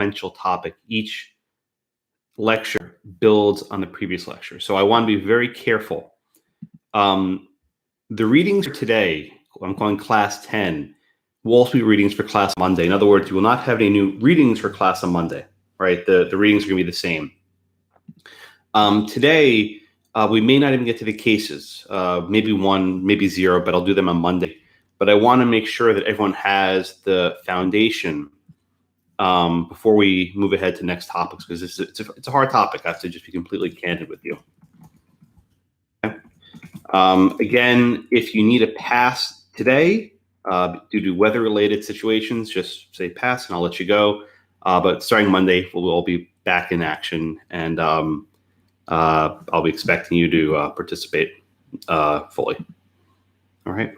sequential topic. Each lecture builds on the previous lecture. So I want to be very careful. The readings for today, I'm calling class 10, will also be readings for class Monday. In other words, you will not have any new readings for class on Monday, right? The readings are going to be the same. Today, we may not even get to the cases, maybe 1, maybe 0, but I'll do them on Monday. But I want to make sure that everyone has the foundation before we move ahead to next topics, because it's a hard topic. I have to just be completely candid with you. Okay. Again, if you need a pass today due to weather-related situations, just say pass and I'll let you go. But starting Monday, we'll all be back in action, and I'll be expecting you to participate fully. All right.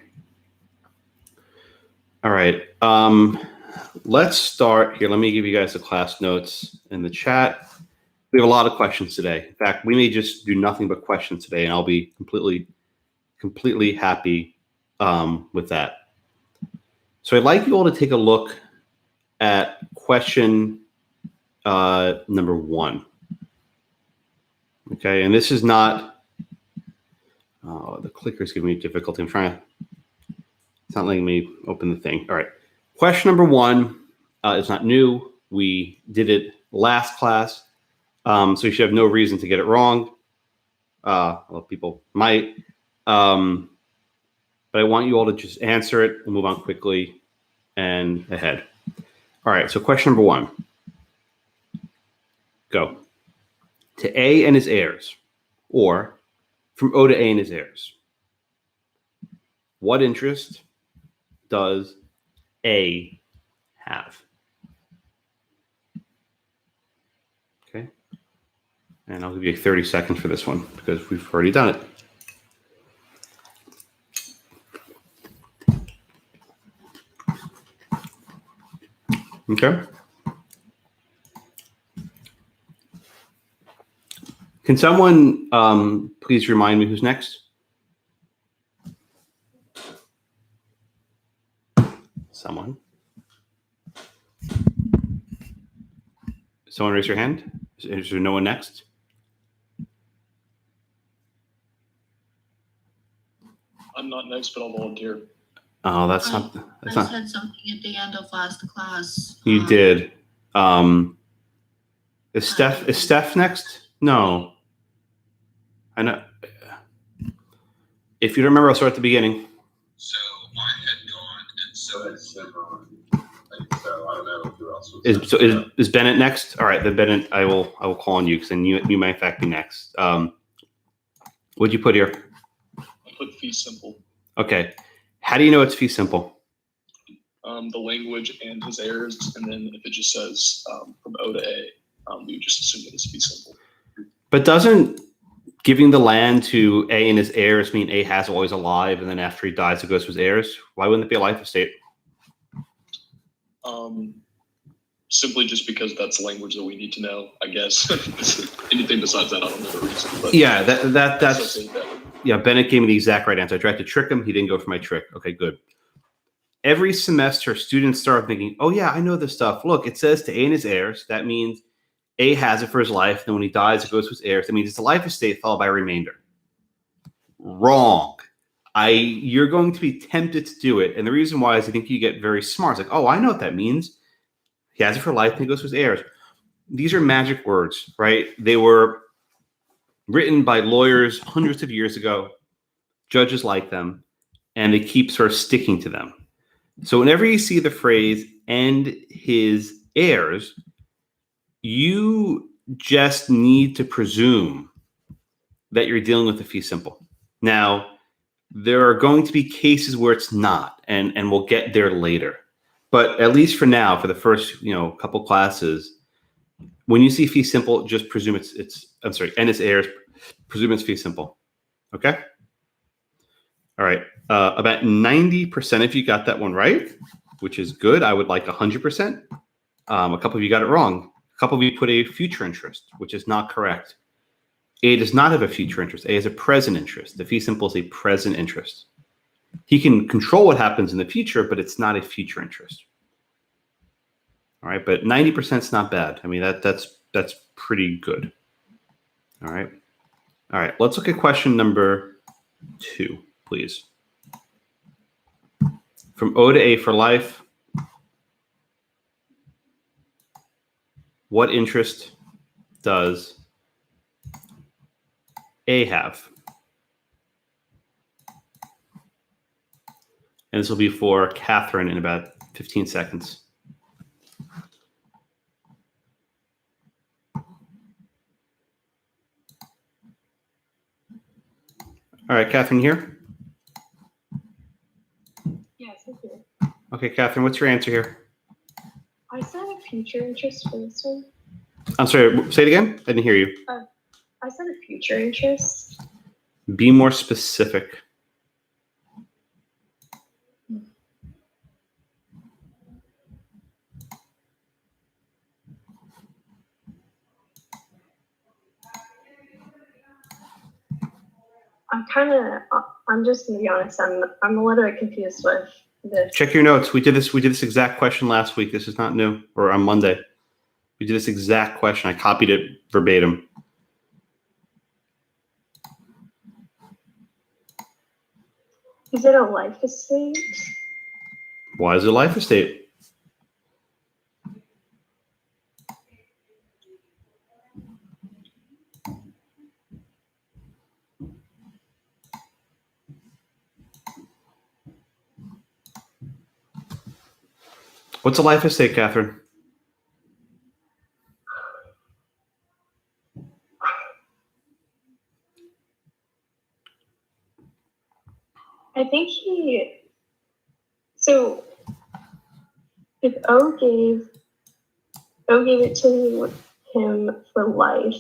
All right. Let's start here. Let me give you guys the class notes in the chat. We have a lot of questions today. In fact, we may just do nothing but questions today, and I'll be completely happy with that. So I'd like you all to take a look at question number 1. Okay, and this is not, the clicker is giving me difficulty. It's not letting me open the thing. All right, question number 1 is not new. We did it last class, so you should have no reason to get it wrong. Well, people might, but I want you all to just answer it and move on quickly and ahead. All right, so question number 1. Go. To A and his heirs, or from O to A and his heirs. What interest does A have? Okay. And I'll give you 30 seconds for this one because we've already done it. Okay. Can someone please remind me who's next? Someone. Someone raise your hand. Is there no one next? I'm not next, but I'll volunteer. Oh, that's not. I said something at the end of last class. You did. Is Steph next? No. I know. If you don't remember, I'll start at the beginning. So I had gone, and so had Simmer. So I don't know who else was. Is Bennett next? All right, then Bennett, I will call on you because then you might in fact be next. What'd you put here? I put fee simple. Okay. How do you know it's fee simple? The language and his heirs, and then if it just says from O to A, we would just assume that it's fee simple. But doesn't giving the land to A and his heirs mean A has always alive, and then after he dies, it goes to his heirs? Why wouldn't it be a life estate? Simply just because that's language that we need to know, I guess. Anything besides that, I don't know the reason. But yeah, that's yeah. Bennett gave me the exact right answer. I tried to trick him. He didn't go for my trick. Okay, good. Every semester, students start thinking, "Oh yeah, I know this stuff. Look, it says to A and his heirs. That means A has it for his life. Then when he dies, it goes to his heirs. That means it's a life estate followed by a remainder." Wrong. You're going to be tempted to do it, and the reason why is I think you get very smart. It's like, oh, I know what that means. He has it for life, and he goes to his heirs. These are magic words, right? They were written by lawyers hundreds of years ago. Judges like them, and they keep sort of sticking to them. So whenever you see the phrase "and his heirs," you just need to presume that you're dealing with a fee simple. Now, there are going to be cases where it's not, and we'll get there later. But at least for now, for the first couple classes, when you see fee simple, just presume and its heirs, presume it's fee simple. Okay? All right. About 90% of you got that one right, which is good. I would like 100%. A couple of you got it wrong. A couple of you put a future interest, which is not correct. A does not have a future interest. A has a present interest. The fee simple is a present interest. He can control what happens in the future, but it's not a future interest. All right, but 90% is not bad. I mean, that's pretty good. All right. All right, let's look at question number 2, please. From O to A for life, what interest does A have? And this will be for Catherine in about 15 seconds. All right, Catherine, here? Yes, I do. Okay, Catherine, what's your answer here? I said a future interest for this one. I'm sorry, say it again? I didn't hear you. I said a future interest. Be more specific. I'm just gonna be honest, I'm a little bit confused with this. Check your notes. We did this exact question last week. This is not new, or on Monday. We did this exact question. I copied it verbatim. Is it a life estate? Why is it a life estate? What's a life estate, Catherine? I think so if O gave it to him for life.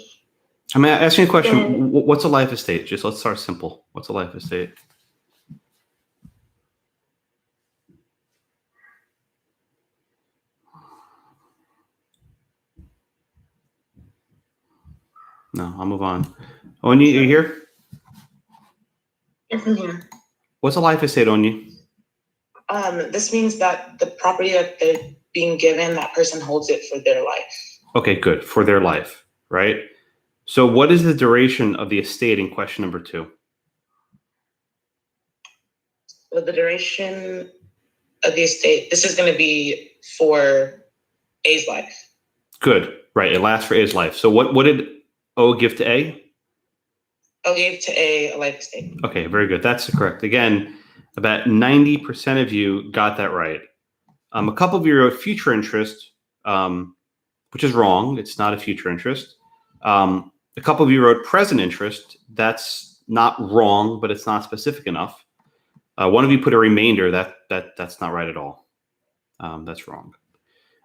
I'm asking you a question. Then, What's a life estate? Just let's start simple. What's a life estate? No, I'll move on. Oni, are you here? Yes, I'm here. What's a life estate, Oni? This means that the property that they're being given, that person holds it for their life. Okay, good. For their life, right? So what is the duration of the estate in question number 2? So the duration of the estate, this is going to be for A's life. Good. Right. It lasts for A's life. So what did O give to A? O gave to A life estate. Okay, very good. That's correct. Again, about 90% of you got that right. A couple of you wrote future interest, which is wrong. It's not a future interest. A couple of you wrote present interest. That's not wrong, but it's not specific enough. One of you put a remainder. That's not right at all. That's wrong.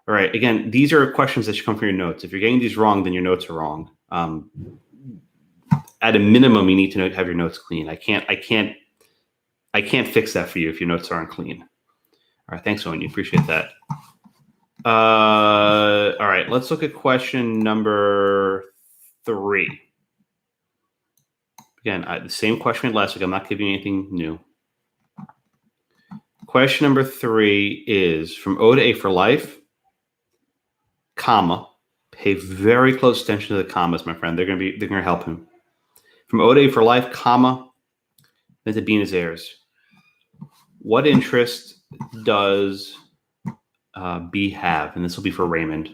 All right. Again, these are questions that should come from your notes. If you're getting these wrong, then your notes are wrong. At a minimum, you need to have your notes clean. I can't fix that for you if your notes aren't clean. All right. Thanks, Owen. You appreciate that. All right. Let's look at question number 3. Again, the same question last week. I'm not giving you anything new. Question number 3 is from O to A for life, comma. Pay very close attention to the commas, my friend. They're gonna help him. From O to A for life, comma, then to B and his heirs. What interest does B have? And this will be for Raymond.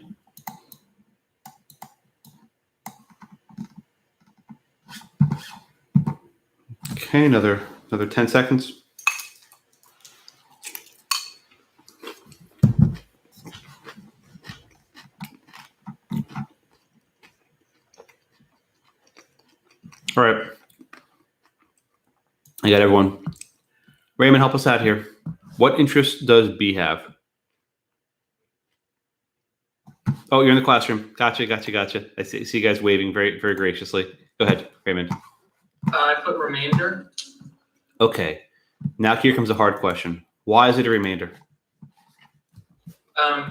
Okay, another 10 seconds. All right. I got everyone. Raymond, help us out here. What interest does B have? Oh, you're in the classroom. Gotcha. I see you guys waving very, very graciously. Go ahead, Raymond. I put remainder. Okay. Now here comes a hard question. Why is it a remainder?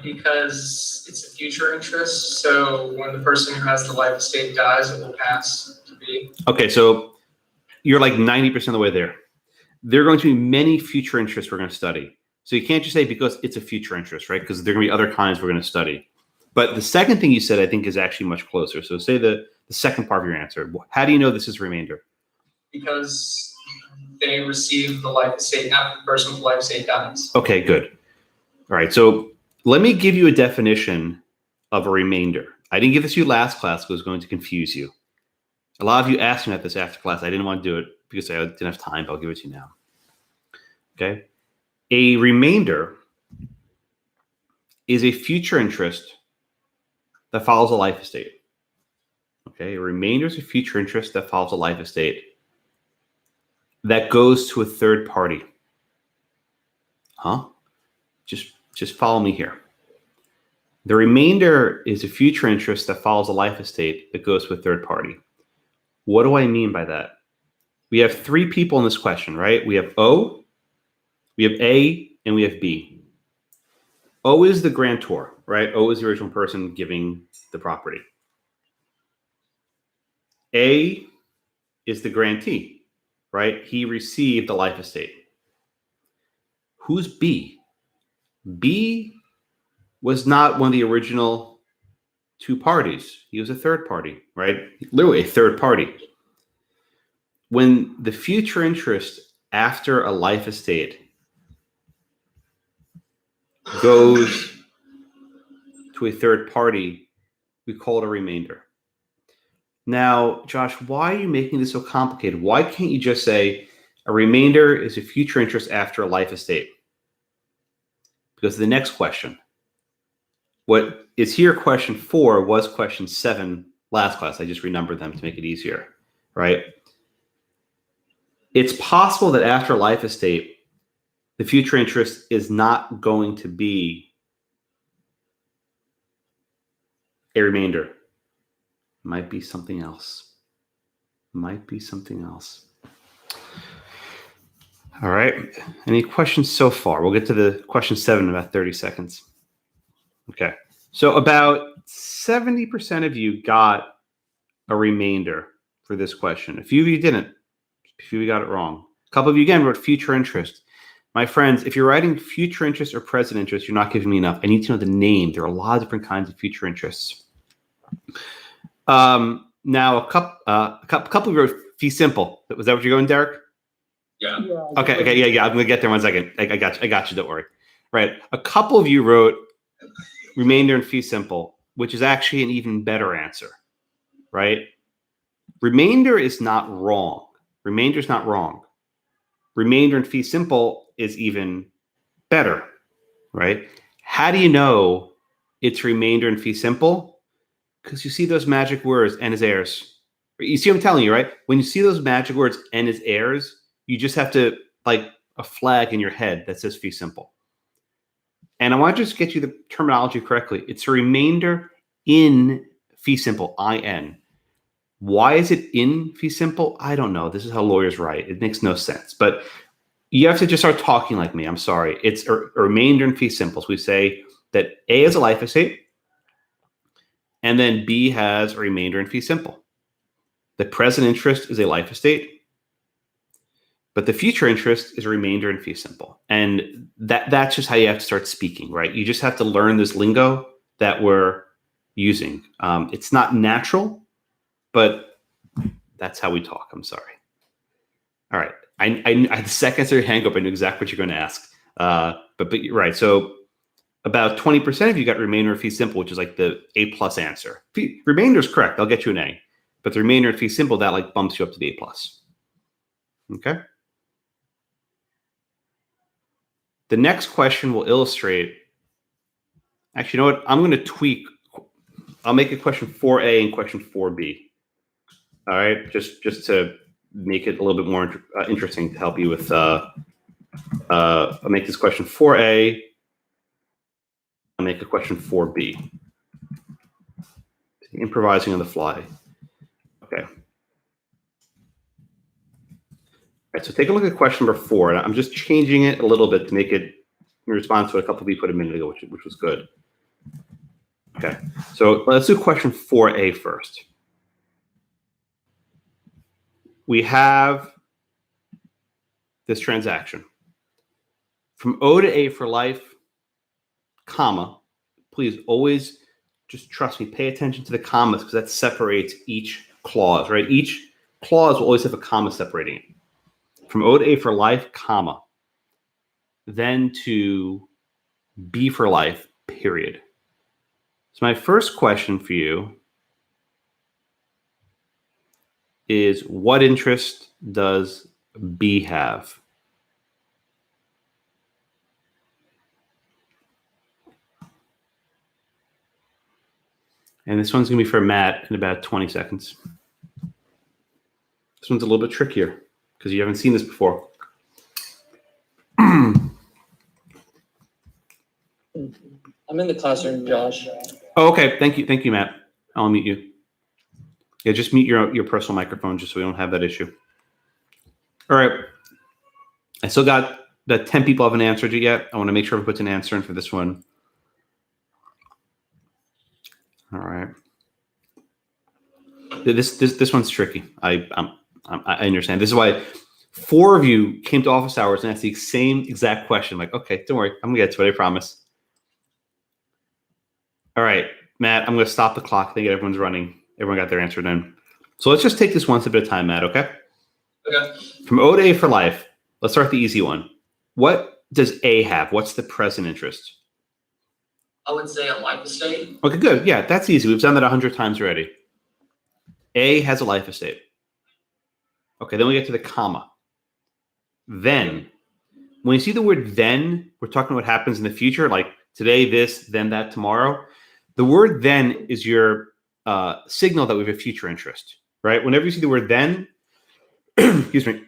Because it's a future interest. So when the person who has the life estate dies, it will pass to B. Okay, so you're like 90% of the way there. There are going to be many future interests we're going to study. So you can't just say because it's a future interest, right? Because there are going to be other kinds we're going to study. But the second thing you said, I think, is actually much closer. So say the second part of your answer. How do you know this is remainder? Because they receive the life estate after the person with the life estate dies. Okay, good. All right. So let me give you a definition of a remainder. I didn't give this to you last class because it was going to confuse you. A lot of you asked me about this after class. I didn't want to do it because I didn't have time, but I'll give it to you now. Okay. A remainder is a future interest that follows a life estate. Okay. A remainder is a future interest that follows a life estate that goes to a third party. Huh? Just follow me here. The remainder is a future interest that follows a life estate that goes to a third party. What do I mean by that? We have three people in this question, right? We have O, we have A, and we have B. O is the grantor, right? O is the original person giving the property. A is the grantee, right? He received the life estate. Who's B? B was not one of the original two parties. He was a third party, right? Literally a third party. When the future interest after a life estate goes to a third party, we call it a remainder. Now, Josh, why are you making this so complicated? Why can't you just say a remainder is a future interest after a life estate? Because the next question, what is here question 4 was question 7 last class. I just renumbered them to make it easier, right? It's possible that after life estate, the future interest is not going to be a remainder. Might be something else. Might be something else. All right. Any questions so far? We'll get to the question 7 in about 30 seconds. Okay. So about 70% of you got a remainder for this question. A few of you didn't. A few of you got it wrong. A couple of you, again, wrote future interest. My friends, if you're writing future interest or present interest, you're not giving me enough. I need to know the name. There are a lot of different kinds of future interests. Now, a couple of you wrote fee simple. Was that what you're going, Derek? Yeah. Okay, yeah. I'm going to get there in 1 second. I got you. Don't worry. Right. A couple of you wrote remainder and fee simple, which is actually an even better answer, right? Remainder is not wrong. Remainder is not wrong. Remainder and fee simple is even better, right? How do you know it's remainder and fee simple? Because you see those magic words, and his heirs. You see what I'm telling you, right? When you see those magic words, and his heirs, you just have to, like, a flag in your head that says fee simple. And I want to just get you the terminology correctly. It's a remainder in fee simple, IN. Why is it in fee simple? I don't know. This is how lawyers write. It makes no sense. But you have to just start talking like me. I'm sorry. It's a remainder in fee simple. So we say that A is a life estate, and then B has a remainder in fee simple. The present interest is a life estate, but the future interest is a remainder in fee simple. And that's just how you have to start speaking, right? You just have to learn this lingo that we're using. It's not natural, but that's how we talk. I'm sorry. All right. I the second I saw your hand go up, I knew exactly what you're going to ask. But you're right. So about 20% of you got remainder of fee simple, which is like the A+ answer. Remainder is correct. I'll get you an A. But the remainder of fee simple, that like bumps you up to the A+. Okay. The next question will illustrate. Actually, you know what? I'm going to tweak. I'll make a question 4A and question 4B. All right, just to make it a little bit more interesting to help you with. I'll make this question 4A. I'll make a question 4B. Improvising on the fly. Okay. All right, so take a look at question number 4. And I'm just changing it a little bit to make it in response to a couple of you put a minute ago, which was good. Okay, so let's do question 4A first. We have this transaction. From O to A for life, comma. Please always just trust me. Pay attention to the commas because that separates each clause, right? Each clause will always have a comma separating it. From O to A for life, comma. Then to B for life, period. So my first question for you is, what interest does B have? And this one's going to be for Matt in about 20 seconds. This one's a little bit trickier because you haven't seen this before. I'm in the classroom, Josh. Oh, okay. Thank you, Matt. I'll mute you. Yeah, just mute your personal microphone just so we don't have that issue. All right. I still got that 10 people haven't answered it yet. I want to make sure everyone puts an answer in for this one. All right. This one's tricky. I understand. This is why 4 of you came to office hours and asked the same exact question. Like, okay, don't worry. I'm going to get to it. I promise. All right, Matt, I'm going to stop the clock. I think everyone's running. Everyone got their answer in. So let's just take this one step at a time, Matt, okay? Okay. From O to A for life, let's start the easy one. What does A have? What's the present interest? I would say a life estate. Okay, good. Yeah, that's easy. We've done that 100 times already. A has a life estate. Okay, then we get to the comma. Then, when you see the word then, we're talking about what happens in the future, like today, this, then that, tomorrow. The word then is your signal that we have a future interest, right? Whenever you see the word then, excuse me,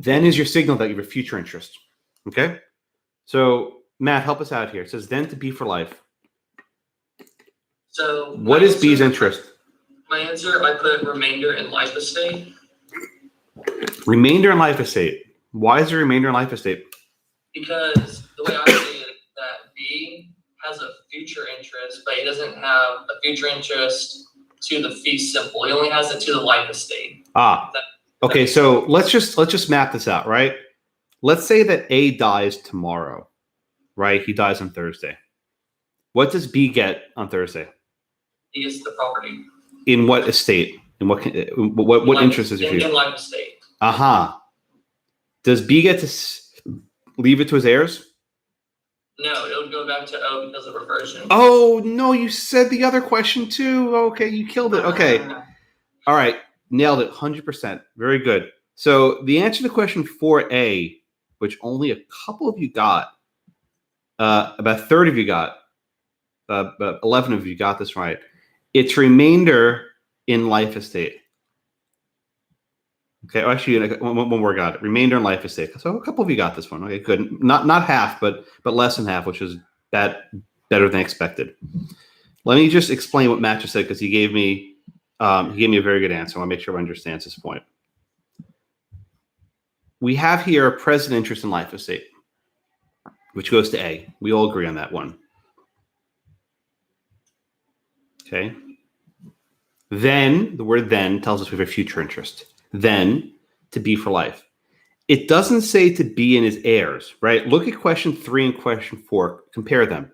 then is your signal that you have a future interest, okay? So, Matt, help us out here. It says then to B for life. So What is B's interest? My answer, I put remainder in life estate Remainder in life estate. Why is there remainder in life estate? because the way I see it, that B has a future interest, but he doesn't have a future interest to the fee simple. He only has it to the life estate. Okay. So let's just map this out, right? Let's say that A dies tomorrow, right? He dies on Thursday. What does B get on Thursday? He gets the property. In what estate? In what interest is it? In life estate. Aha. Does B get to leave it to his heirs? No, it would go back to O because of reversion. Oh, no, you said the other question too. Okay, you killed it. Okay. All right. Nailed it. 100%. Very good. So the answer to the question 4A, which only a couple of you got, about a third of you got, about 11 of you got this right. It's remainder in life estate. Okay, actually, one more got it. Remainder in life estate. So a couple of you got this one. Okay, good. Not half, but less than half, which is better than expected. Let me just explain what Matt just said because he gave me a very good answer. I want to make sure everyone understands this point. We have here a present interest in life estate, which goes to A. We all agree on that one. Okay. Then, the word then tells us we have a future interest. Then, to B for life. It doesn't say to B in his heirs, right? Look at question 3 and question 4. Compare them.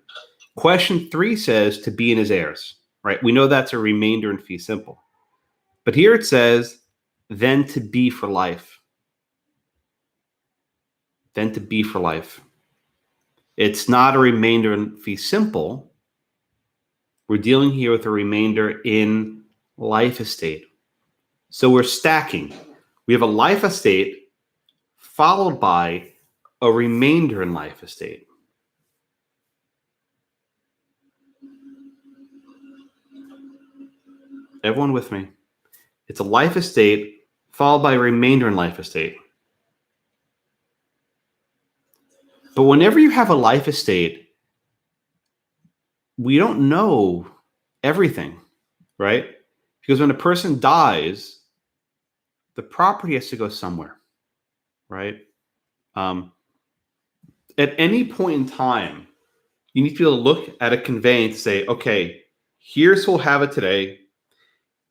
Question 3 says to B in his heirs, right? We know that's a remainder in fee simple. But here it says, then to B for life. Then to B for life. It's not a remainder in fee simple. We're dealing here with a remainder in life estate. So we're stacking. We have a life estate followed by a remainder in life estate. Everyone with me? It's a life estate followed by a remainder in life estate. But whenever you have a life estate, we don't know everything, right? Because when a person dies, the property has to go somewhere, right? At any point in time, you need to be able to look at a conveyance and say, okay, here's who'll have it today.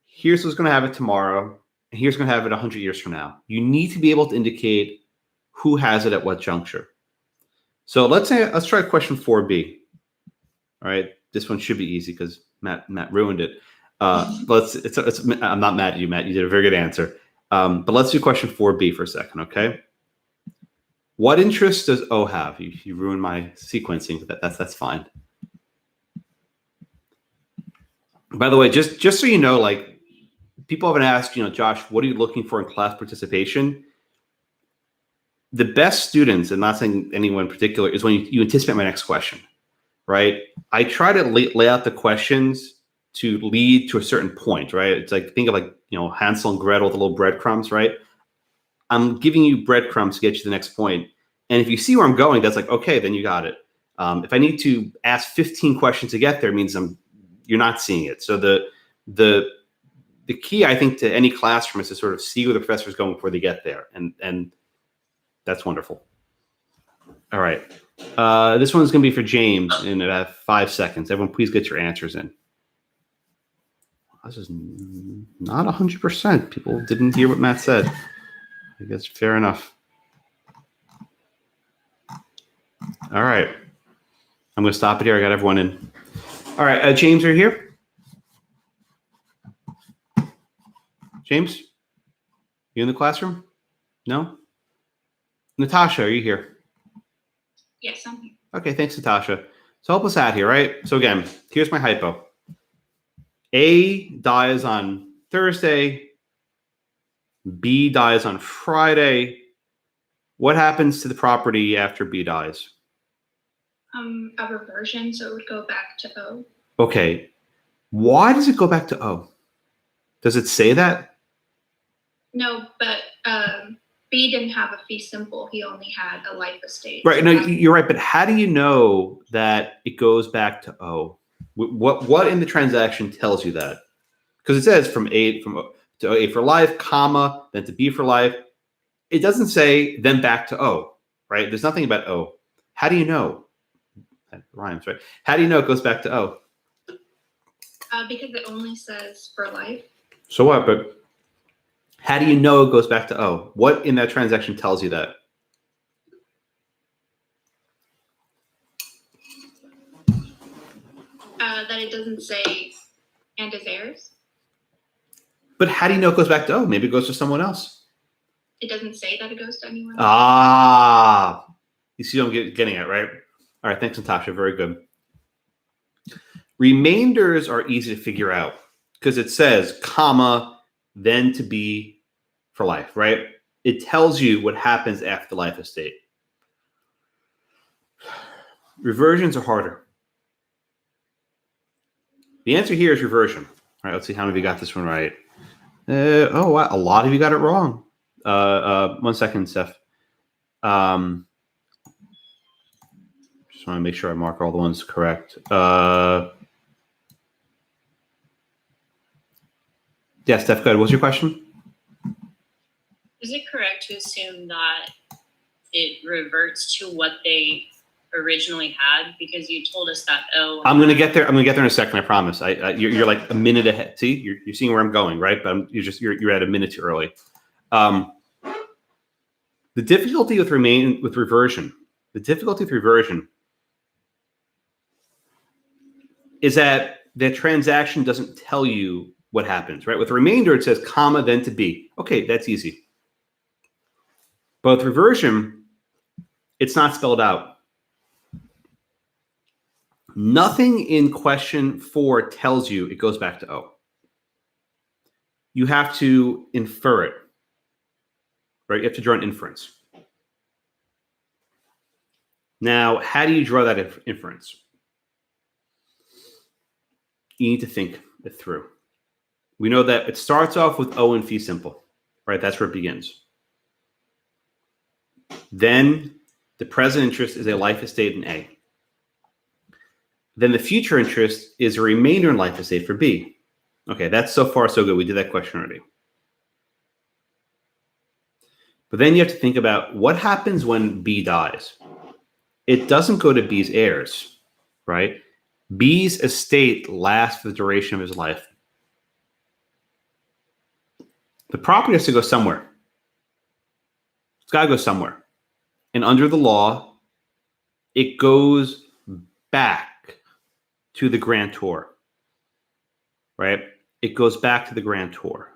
Here's who's going to have it tomorrow. And here's going to have it 100 years from now. You need to be able to indicate who has it at what juncture. So let's try question 4B. All right, this one should be easy because Matt ruined it. I'm not mad at you, Matt. You did a very good answer. But let's do question 4B for a second, okay? What interest does O have? You ruined my sequencing, but that's fine. By the way, just so you know, like people have been asked, Josh, what are you looking for in class participation? The best students, and not saying anyone in particular, is when you anticipate my next question, right? I try to lay out the questions to lead to a certain point, right? It's like, think of like, Hansel and Gretel, the little breadcrumbs, right? I'm giving you breadcrumbs to get you to the next point. And if you see where I'm going, that's like, okay, then you got it. If I need to ask 15 questions to get there, it means you're not seeing it. So the key, I think, to any classroom is to sort of see where the professor is going before they get there. And that's wonderful. All right. This one's going to be for James in about 5 seconds. Everyone, please get your answers in. This is not 100%. People didn't hear what Matt said. I guess fair enough. All right. I'm going to stop it here. I got everyone in. All right. James, are you here? James? You in the classroom? No? Natasha, are you here? Yes, I'm here. Okay, thanks, Natasha. So help us out here, right? So again, here's my hypo. A dies on Thursday. B dies on Friday. What happens to the property after B dies? A reversion, so it would go back to O. Okay. Why does it go back to O? Does it say that? No, but B didn't have a fee simple. He only had a life estate. Right. No, you're right. But how do you know that it goes back to O? What in the transaction tells you that? Because it says from A to A for life, comma, then to B for life. It doesn't say then back to O, right? There's nothing about O. How do you know? That rhymes, right? How do you know it goes back to O? Because it only says for life. So what? But how do you know it goes back to O? What in that transaction tells you that? That it doesn't say and his heirs. But how do you know it goes back to O? Maybe it goes to someone else. It doesn't say that it goes to anyone. Ah, you see what I'm getting at, right? All right, thanks, Natasha. Very good. Remainders are easy to figure out because it says comma, then to be for life, right? It tells you what happens after the life estate. Reversions are harder. The answer here is reversion. All right, let's see how many of you got this one right. Oh, wow, a lot of you got it wrong. 1 second, Steph. Just want to make sure I mark all the ones correct. Yeah, Steph, go ahead. What's your question? Is it correct to assume that it reverts to what they originally had? Because you told us that I'm gonna get there. I'm gonna get there in a second. I promise. You're like a minute ahead. See, you're seeing where I'm going, right? But you're at a minute too early. The difficulty with reversion. The difficulty with reversion is that the transaction doesn't tell you what happens, right? With remainder, it says comma, then to B. Okay, that's easy. But with reversion, it's not spelled out. Nothing in question 4 tells you it goes back to O. You have to infer it, right? You have to draw an inference. Now, how do you draw that inference? You need to think it through. We know that it starts off with O and fee simple, right? That's where it begins. Then the present interest is a life estate in A. Then the future interest is a remainder in life estate for B. Okay, that's so far so good. We did that question already. But then you have to think about what happens when B dies. It doesn't go to B's heirs, right? B's estate lasts for the duration of his life. The property has to go somewhere. It's got to go somewhere. And under the law, it goes back to the grantor, right? It goes back to the grantor.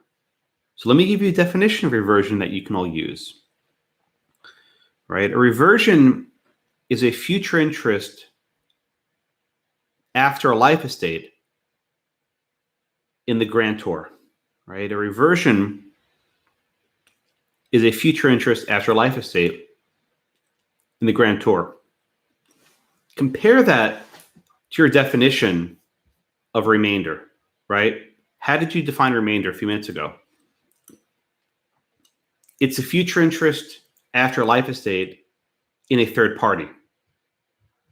So let me give you a definition of reversion that you can all use, right? A reversion is a future interest after a life estate in the grantor, right? A reversion is a future interest after a life estate in the grantor. Compare that to your definition of remainder, right? How did you define remainder a few minutes ago? It's a future interest after a life estate in a third party.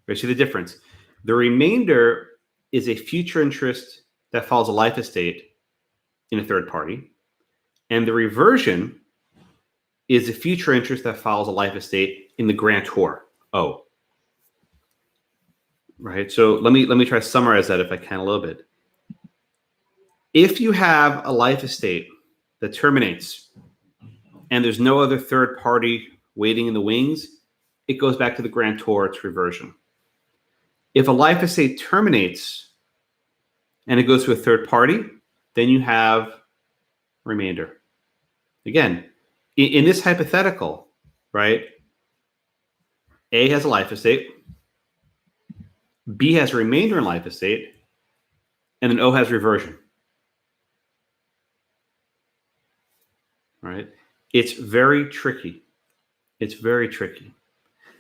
Right? See the difference? The remainder is a future interest that follows a life estate in a third party, and the reversion is a future interest that follows a life estate in the grantor. Oh, right. So let me try to summarize that if I can a little bit. If you have a life estate that terminates and there's no other third party waiting in the wings, it goes back to the grantor, it's reversion. If a life estate terminates and it goes to a third party, then you have remainder. Again, in this hypothetical, right? A has a life estate, B has a remainder in life estate, and then O has reversion. Right? It's very tricky. It's very tricky.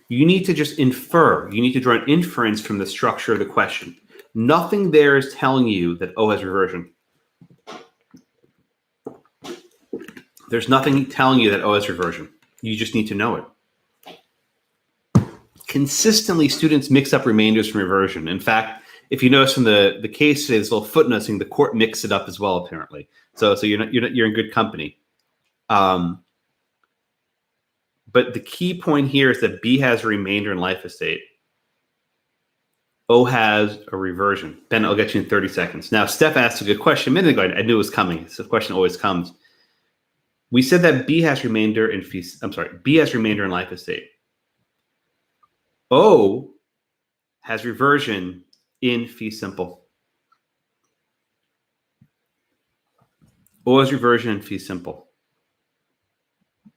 You need to just infer. You need to draw an inference from the structure of the question. Nothing there is telling you that O has reversion. There's nothing telling you that O has reversion. You just need to know it. Consistently, students mix up remainders from reversion. In fact, if you notice from the case today, this little footnote saying the court mixed it up as well, apparently. So you're in good company. But the key point here is that B has a remainder in life estate. O has a reversion. Ben, I'll get you in 30 seconds. Now, Steph asked a good question a minute ago. I knew it was coming. This question always comes. We said that B has remainder in B has remainder in life estate. O has reversion in fee simple. O has reversion in fee simple.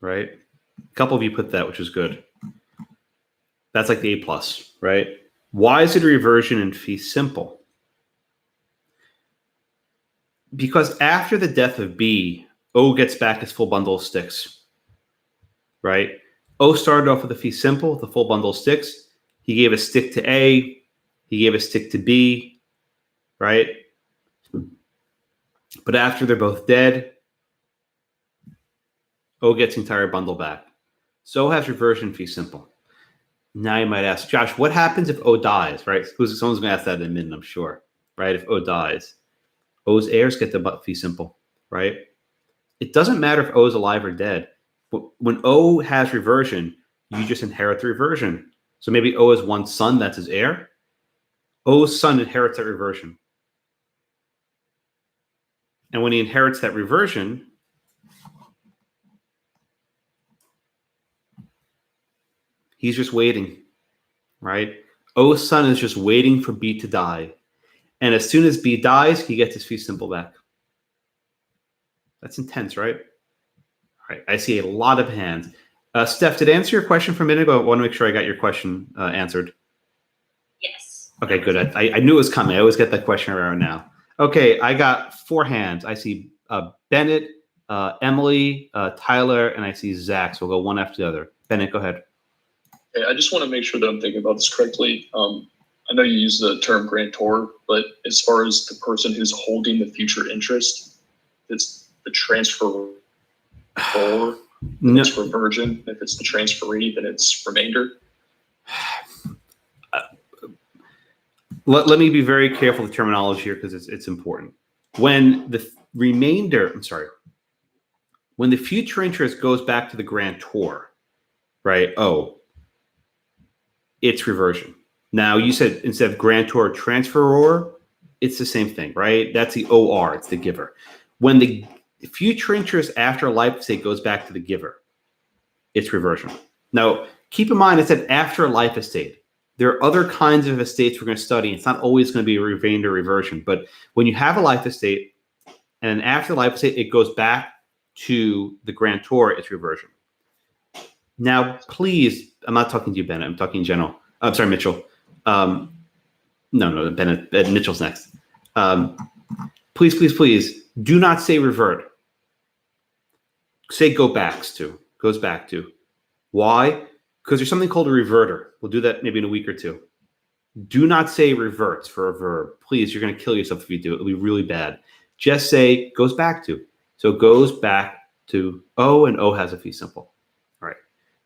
Right? A couple of you put that, which is good. That's like the A+, right? Why is it a reversion in fee simple? Because after the death of B, O gets back his full bundle of sticks, right? O started off with a fee simple, with a full bundle of sticks. He gave a stick to A. He gave a stick to B, right? But after they're both dead, O gets the entire bundle back. So O has reversion fee simple. Now you might ask, Josh, what happens if O dies, right? Someone's going to ask that in a minute, I'm sure, right? If O dies, O's heirs get the fee simple, right? It doesn't matter if O is alive or dead. But when O has reversion, you just inherit the reversion. So maybe O has one son that's his heir. O's son inherits that reversion. And when he inherits that reversion, he's just waiting, right? O's son is just waiting for B to die. And as soon as B dies, he gets his fee simple back. That's intense, right? All right, I see a lot of hands. Steph, did I answer your question for a minute ago? I want to make sure I got your question answered. Yes. Okay, good. I knew it was coming. I always get that question around now. Okay, I got 4 hands. I see Bennett, Emily, Tyler, and I see Zach. So we'll go one after the other. Bennett, go ahead. Okay, I just want to make sure that I'm thinking about this correctly. I know you use the term grantor, but as far as the person who's holding the future interest, it's the transferor, No. it's reversion. If it's the transferee, then it's remainder. Let me be very careful with terminology here because it's important. When the when the future interest goes back to the grantor, right? Oh, it's reversion. Now you said instead of grantor, transferor, it's the same thing, right? That's the OR, it's the giver. When the future interest after a life estate goes back to the giver, it's reversion. Now, keep in mind, it said after a life estate. There are other kinds of estates we're going to study. It's not always going to be a remainder reversion, but when you have a life estate, and then after the life estate, it goes back to the grantor, it's reversion. Now, please, I'm not talking to you, Bennett. I'm talking in general. I'm sorry, Mitchell. No, Bennett. Mitchell's next. Please, do not say revert. Say goes back to. Why? Because there's something called a reverter. We'll do that maybe in a week or two. Do not say reverts for a verb. Please, you're going to kill yourself if you do it. It'll be really bad. Just say goes back to. So goes back to O, and O has a fee simple. All right.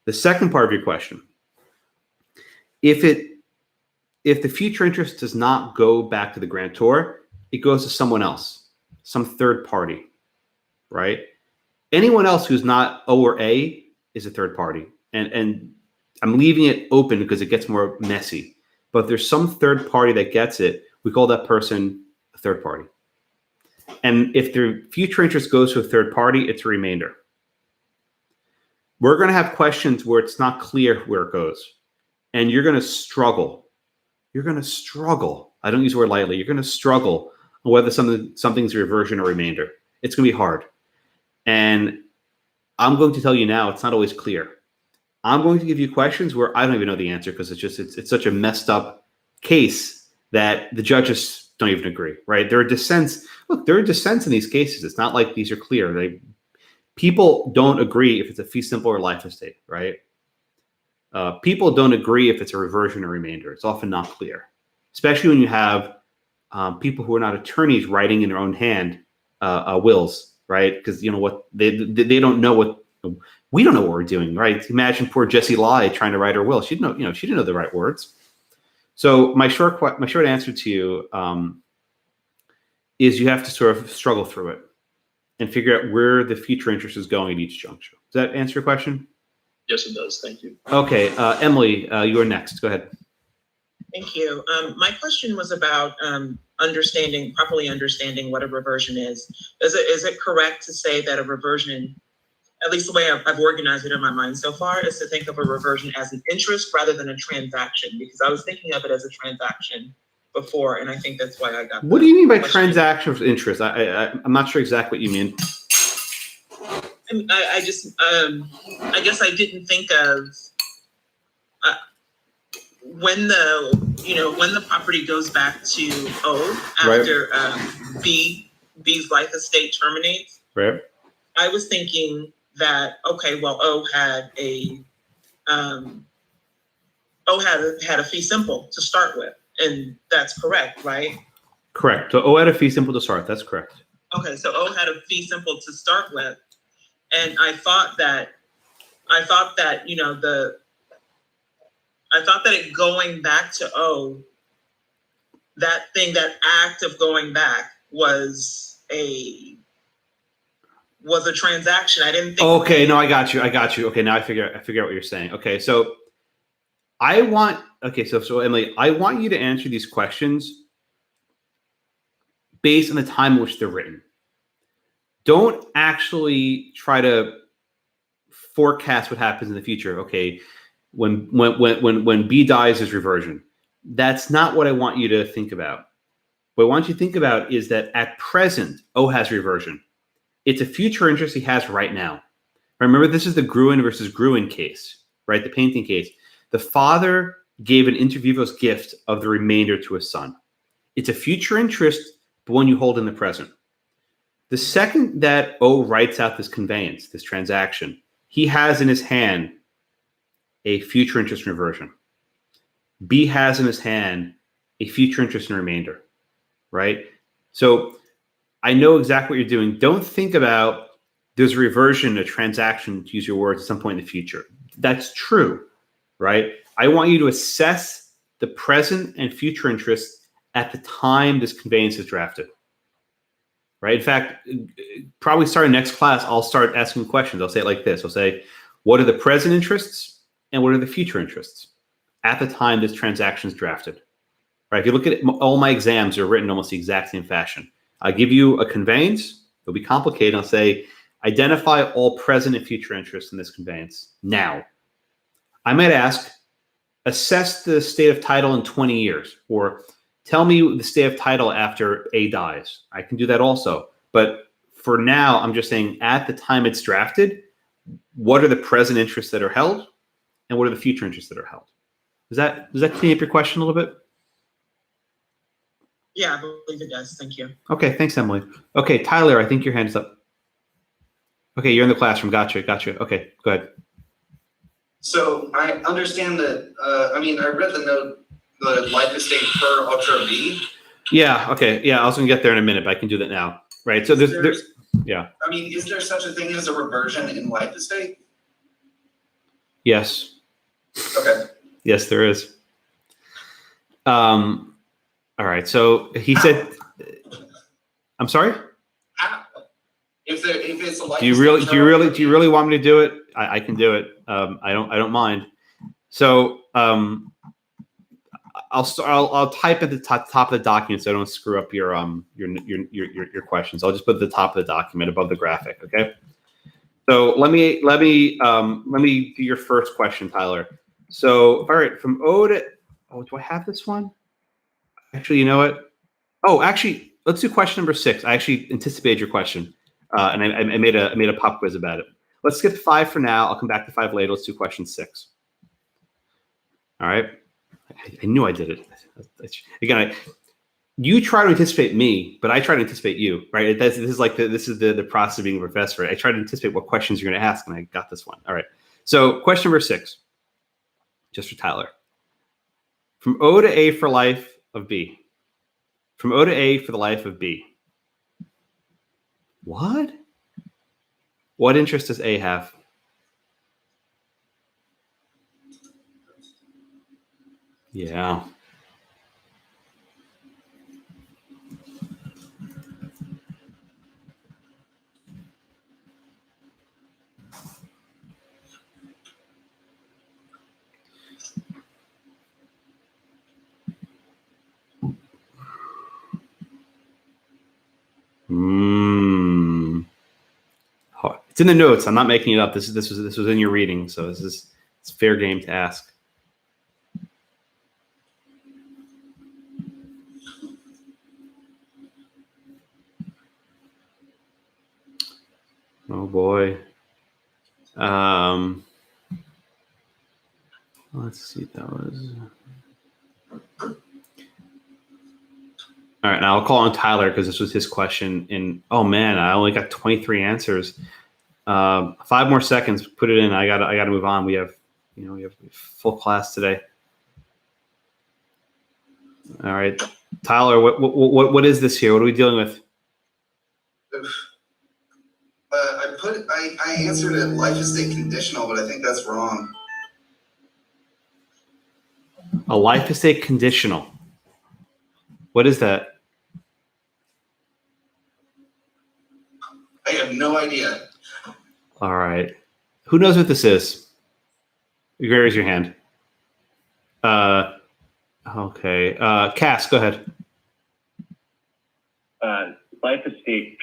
The second part of your question. If the future interest does not go back to the grantor, it goes to someone else, some third party, right? Anyone else who's not O or A is a third party. And I'm leaving it open because it gets more messy. But if there's some third party that gets it, we call that person a third party. And if the future interest goes to a third party, it's a remainder. We're going to have questions where it's not clear where it goes. And you're going to struggle. You're going to struggle. I don't use the word lightly. You're going to struggle on whether something's a reversion or remainder. It's going to be hard. And I'm going to tell you now, it's not always clear. I'm going to give you questions where I don't even know the answer because it's such a messed up case that the judges don't even agree, right? There are dissents. Look, there are dissents in these cases. It's not like these are clear. People don't agree if it's a fee simple or life estate, right? People don't agree if it's a reversion or remainder. It's often not clear, especially when you have people who are not attorneys writing in their own hand wills, right? Because you know what they don't know what we don't know what we're doing, right? Imagine poor Jessie Lai trying to write her will. She didn't know the right words. So my short answer to you is you have to sort of struggle through it and figure out where the future interest is going at each juncture. Does that answer your question? Yes, it does. Thank you. Okay, Emily, you are next. Go ahead. Thank you. My question was about properly understanding what a reversion is. Is it correct to say that a reversion, at least the way I've organized it in my mind so far, is to think of a reversion as an interest rather than a transaction? Because I was thinking of it as a transaction before, and I think that's why I got. What do you mean by transaction of interest? I'm not sure exactly what you mean. I guess I didn't think of when the property goes back to O after B's life estate terminates. Right. I was thinking that O had a fee simple to start with, and that's correct, right? Correct. So O had a fee simple to start. That's correct. Okay, so O had a fee simple to start with, and I thought that it going back to O, that act of going back was a transaction. I didn't think. Okay, no, I got you. Okay, now I figure out what you're saying. Okay, so so Emily, I want you to answer these questions based on the time in which they're written. Don't actually try to forecast what happens in the future. Okay, when B dies is reversion. That's not what I want you to think about. What I want you to think about is that at present, O has reversion. It's a future interest he has right now. Remember, this is the Gruen versus Gruen case, right? The painting case. The father gave an inter vivos gift of the remainder to his son. It's a future interest, but one you hold in the present. The second that O writes out this conveyance, this transaction, he has in his hand a future interest in reversion. B has in his hand a future interest in remainder, right? So I know exactly what you're doing. Don't think about there's a reversion, a transaction, to use your words, at some point in the future. That's true, right? I want you to assess the present and future interests at the time this conveyance is drafted, right? In fact, probably starting next class, I'll start asking questions. I'll say it like this. I'll say, what are the present interests and what are the future interests at the time this transaction is drafted, right? If you look at it, all my exams are written almost the exact same fashion. I give you a conveyance. It'll be complicated. I'll say, identify all present and future interests in this conveyance now. I might ask, assess the state of title in 20 years, or tell me the state of title after A dies. I can do that also. But for now, I'm just saying at the time it's drafted, what are the present interests that are held, and what are the future interests that are held? Does that clean up your question a little bit? Yeah, I believe it does. Thank you. Okay, thanks, Emily. Okay, Tyler, I think your hand's up. Okay, you're in the classroom. Gotcha. Okay, go ahead. So I understand that, I read the note, the life estate per Ultra V. Yeah, okay. Yeah, I was going to get there in a minute, but I can do that now. Right, so there's yeah. Is there such a thing as a reversion in life estate? Yes. Okay. Yes, there is. All right, so he said, I'm sorry? How? If it's a life Do you really want me to do it? I can do it. I don't mind. So I'll type at the top of the document so I don't screw up your questions. I'll just put at the top of the document above the graphic. Okay. So let me do your first question, Tyler. So all right, from O to do I have this one? Actually, you know what? Oh, actually, let's do question number 6. I actually anticipated your question, and I made a pop quiz about it. Let's skip 5 for now. I'll come back to 5 later. Let's do question 6. All right. I knew I did it. Again, you try to anticipate me, but I try to anticipate you, right? This is the process of being a professor. I try to anticipate what questions you're going to ask, and I got this one. All right. So question number 6, just for Tyler. From O to A for life of B. From O to A for the life of B. What? What interest does A have? Yeah. It's in the notes. I'm not making it up. This was in your reading, so it's fair game to ask. Oh boy. Let's see. That was. All right, now I'll call on Tyler because this was his question. And oh man, I only got 23 answers. 5 more seconds. Put it in. I gotta move on. We have full class today. All right, Tyler. What is this here? What are we dealing with? I answered it life estate conditional, but I think that's wrong. A life estate conditional. What is that? I have no idea. All right. Who knows what this is? You can raise your hand. Okay. Cass, go ahead. Life estate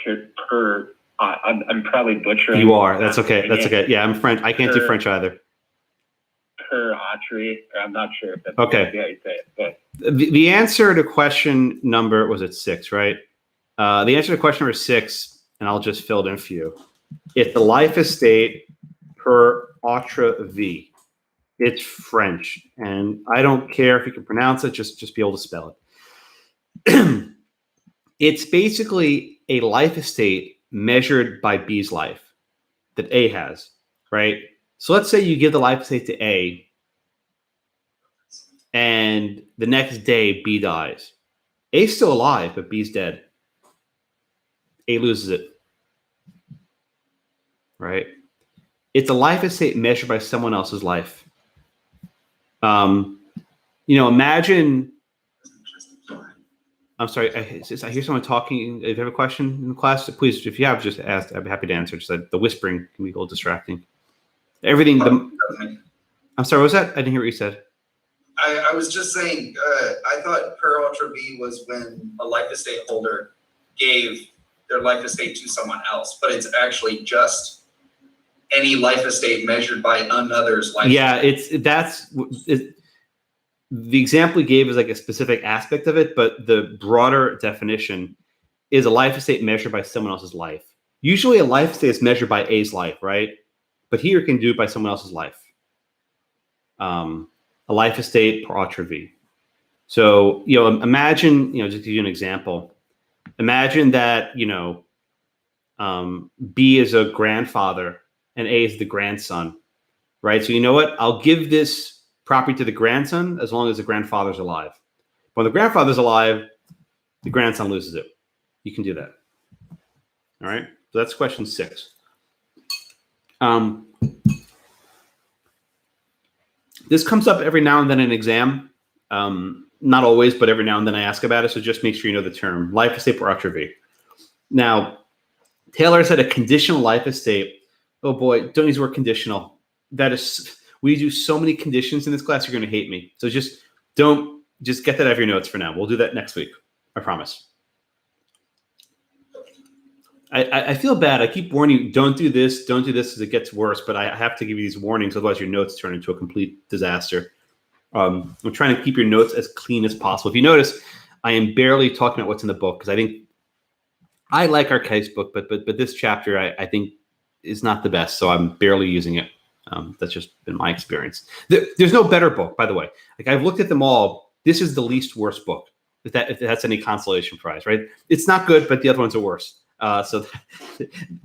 per I'm probably butchering. You are. That's okay. That's okay. Yeah, I'm French. I can't do French either. Per Autry. I'm not sure if that's okay. how you say it. But the answer to question number, was it 6, right? The answer to question number 6, and I'll just fill it in for you. It's the life estate per Autry V. It's French, and I don't care if you can pronounce it. Just be able to spell it. It's basically a life estate measured by B's life that A has, right? So let's say you give the life estate to A, and the next day B dies. A's still alive, but B's dead. A loses it, right? It's a life estate measured by someone else's life. Imagine. I'm sorry. I hear someone talking. If you have a question in the class, please, if you have, just ask. I'd be happy to answer. Just the whispering can be a little distracting. I'm sorry. What was that? I didn't hear what you said. I was just saying. I thought per ultra V was when a life estate holder gave their life estate to someone else, but it's actually just any life estate measured by another's life. Yeah, estate. the example we gave is like a specific aspect of it, but the broader definition is a life estate measured by someone else's life. Usually a life estate is measured by A's life, right? But here you can do it by someone else's life. A life estate per autre V. So, imagine, just to give you an example, imagine that, B is a grandfather and A is the grandson, right? So you know what? I'll give this property to the grandson as long as the grandfather's alive. When the grandfather's alive, the grandson loses it. You can do that. All right. So that's question 6. This comes up every now and then in an exam. Not always, but every now and then I ask about it. So just make sure you know the term life estate per autre V. Now, Taylor said a conditional life estate. Oh boy, don't use the word conditional. That is, we do so many conditions in this class, you're going to hate me. So just get that out of your notes for now. We'll do that next week. I promise. I feel bad. I keep warning you, don't do this as it gets worse, but I have to give you these warnings. Otherwise your notes turn into a complete disaster. I'm trying to keep your notes as clean as possible. If you notice, I am barely talking about what's in the book because I think I like our case book, but this chapter I think is not the best, so I'm barely using it. That's just been my experience. There's no better book, by the way. Like I've looked at them all. This is the least worst book, if that's any consolation prize, right? It's not good, but the other ones are worse. So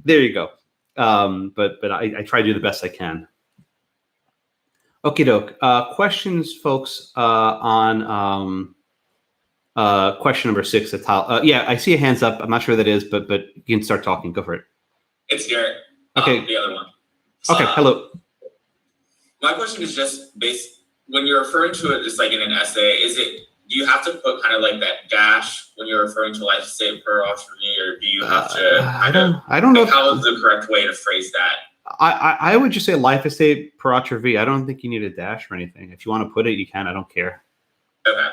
there you go. But I try to do the best I can. Okie doke. Questions, folks, on question number 6. Yeah, I see a hands up. I'm not sure who that is, but you can start talking. Go for it. It's Garrett. Okay. The other one. Okay. Hello. My question is just when you're referring to it just like in an essay, do you have to put kind of like that dash when you're referring to life estate per autre V, or do you have to I don't know. How is the correct way to phrase that? I would just say life estate per autre V. I don't think you need a dash or anything. If you want to put it, you can. I don't care. Okay.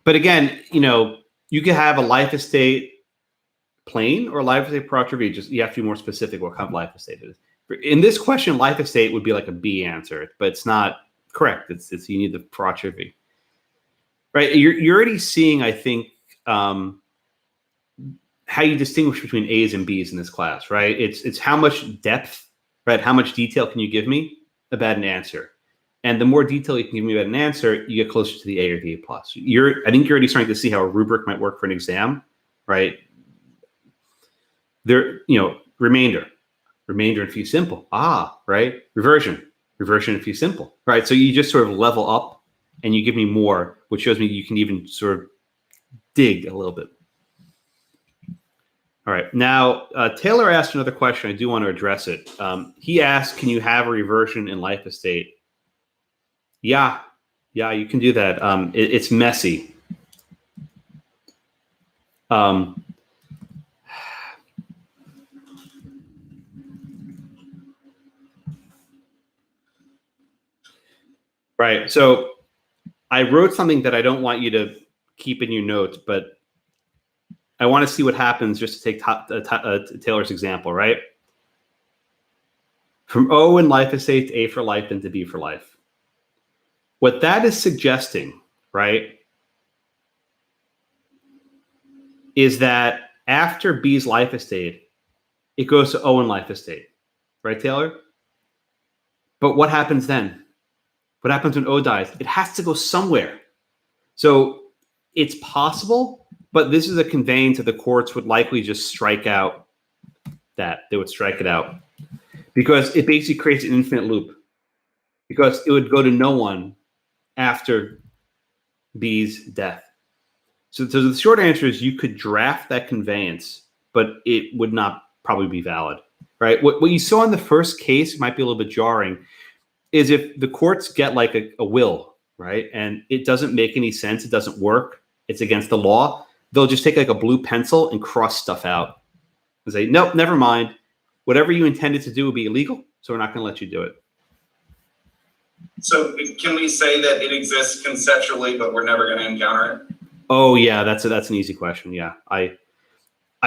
But again, you could have a life estate plain or life estate per autre V. Just you have to be more specific what kind of life estate it is. In this question, life estate would be like a B answer, but it's not correct. It's you need the per autre V. Right? You're already seeing, I think, how you distinguish between A's and B's in this class, right? It's how much depth, right? How much detail can you give me about an answer? And the more detail you can give me about an answer, you get closer to the A or the A plus. I think you're already starting to see how a rubric might work for an exam, right? Remainder and fee simple. Right? Reversion and fee simple, right? So you just sort of level up and you give me more, which shows me you can even sort of dig a little bit. All right. Now, Taylor asked another question. I do want to address it. He asked, can you have a reversion in life estate? Yeah, you can do that. It's messy. Right. So I wrote something that I don't want you to keep in your notes, but I want to see what happens just to take Taylor's example, right? From O in life estate to A for life and to B for life. What that is suggesting, right, is that after B's life estate, it goes to O in life estate, right, Taylor? But what happens then? What happens when O dies? It has to go somewhere. So it's possible, but this is a conveyance that the courts would likely just strike out that. They would strike it out because it basically creates an infinite loop because it would go to no one after B's death. So the short answer is you could draft that conveyance, but it would not probably be valid, right? What you saw in the first case might be a little bit jarring is if the courts get like a will, right? And it doesn't make any sense. It doesn't work. It's against the law. They'll just take like a blue pencil and cross stuff out and say, nope, never mind. Whatever you intended to do would be illegal. So we're not going to let you do it. So can we say that it exists conceptually, but we're never going to encounter it? Oh yeah, that's an easy question. Yeah, I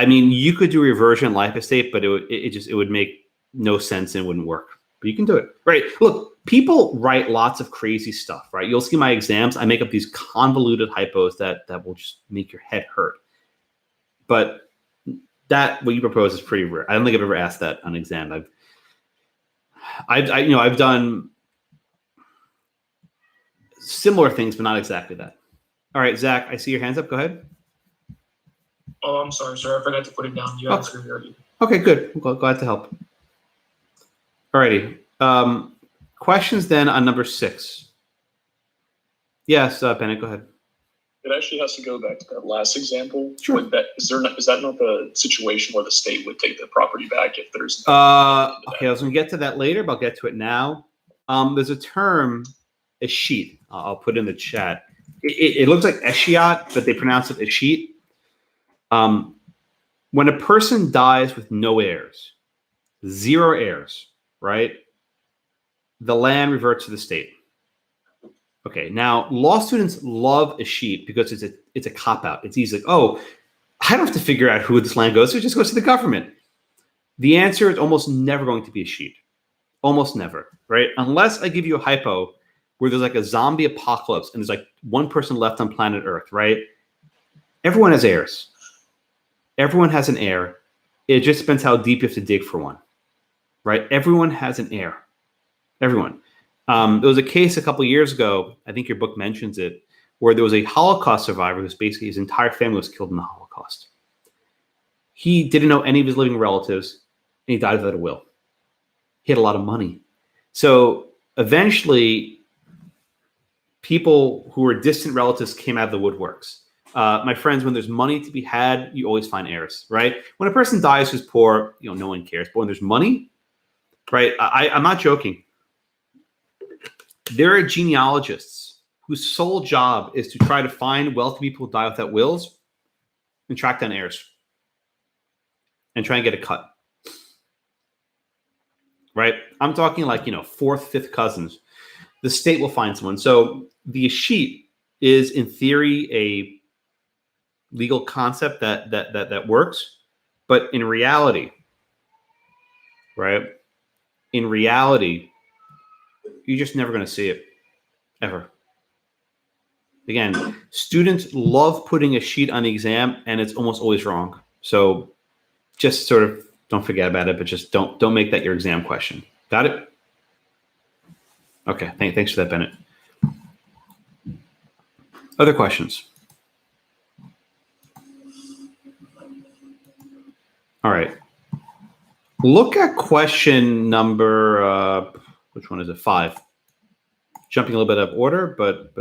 mean, you could do reversion life estate, but it would make no sense and it wouldn't work You can do it. Right. Look, people write lots of crazy stuff, right? You'll see my exams. I make up these convoluted hypos that will just make your head hurt. But that, what you propose, is pretty rare. I don't think I've ever asked that on an exam. I've done similar things, but not exactly that. All right, Zach, I see your hands up. Go ahead. Oh, I'm sorry, sir. I forgot to put it down. You answered me already. Okay, good. Glad to help. All righty. Questions then on number 6. Yes, Bennett, go ahead. It actually has to go back to that last example. Sure. Is that not the situation where the state would take the property back if there's? Okay, I was going to get to that later, but I'll get to it now. There's a term, a sheet. I'll put in the chat. It looks like eshiat, but they pronounce it a sheet. When a person dies with no heirs, 0 heirs, right? The land reverts to the state. Okay, now law students love a sheet because it's a cop-out. It's easy. Like, oh, I don't have to figure out who this land goes to. It just goes to the government. The answer is almost never going to be a sheet. Almost never, right? Unless I give you a hypo where there's like a zombie apocalypse and there's like one person left on planet Earth, right? Everyone has heirs. Everyone has an heir. It just depends how deep you have to dig for one, right? Everyone has an heir. Everyone. There was a case a couple of years ago, I think your book mentions it, where there was a Holocaust survivor who's basically his entire family was killed in the Holocaust. He didn't know any of his living relatives, and he died without a will. He had a lot of money. So eventually, people who were distant relatives came out of the woodworks. My friends, when there's money to be had, you always find heirs, right? When a person dies who's poor, no one cares. But when there's money, right? I'm not joking. There are genealogists whose sole job is to try to find wealthy people who die without wills and track down heirs and try and get a cut. Right? I'm talking like, 4th, 5th cousins. The state will find someone. So the sheet is, in theory, a legal concept that works, but in reality, right? In reality, you're just never going to see it, ever. Again, students love putting a sheet on the exam, and it's almost always wrong. So just sort of don't forget about it, but just don't make that your exam question. Got it? Okay, thanks for that, Bennett. Other questions? All right. Look at question number, which one is it? 5. Jumping a little bit out of order, but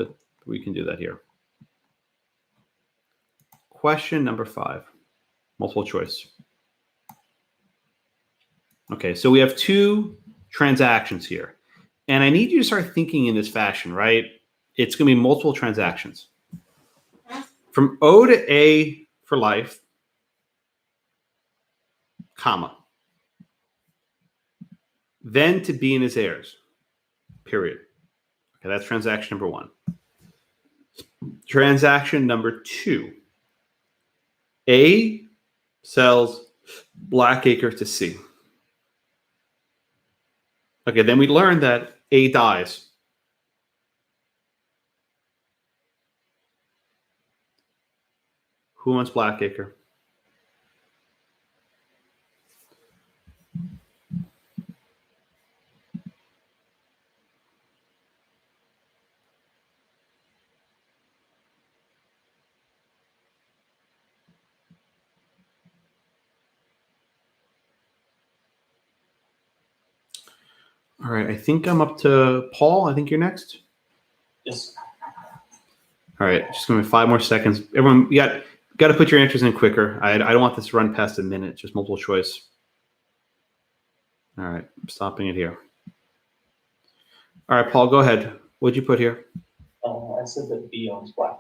we can do that here. Question number 5, multiple choice. Okay, so we have 2 transactions here. And I need you to start thinking in this fashion, right? It's going to be multiple transactions. From O to A for life, comma. Then to B and his heirs, period. Okay, that's transaction number 1. Transaction number 2. A sells Blackacre to C. Okay, then we learned that A dies. Who wants Blackacre? All right, I think I'm up to Paul. I think you're next. Yes. All right, just give me 5 more seconds. Everyone, you got to put your answers in quicker. I don't want this to run past a minute. Just multiple choice. All right, I'm stopping it here. All right, Paul, go ahead. What'd you put here? I said that B owns Black.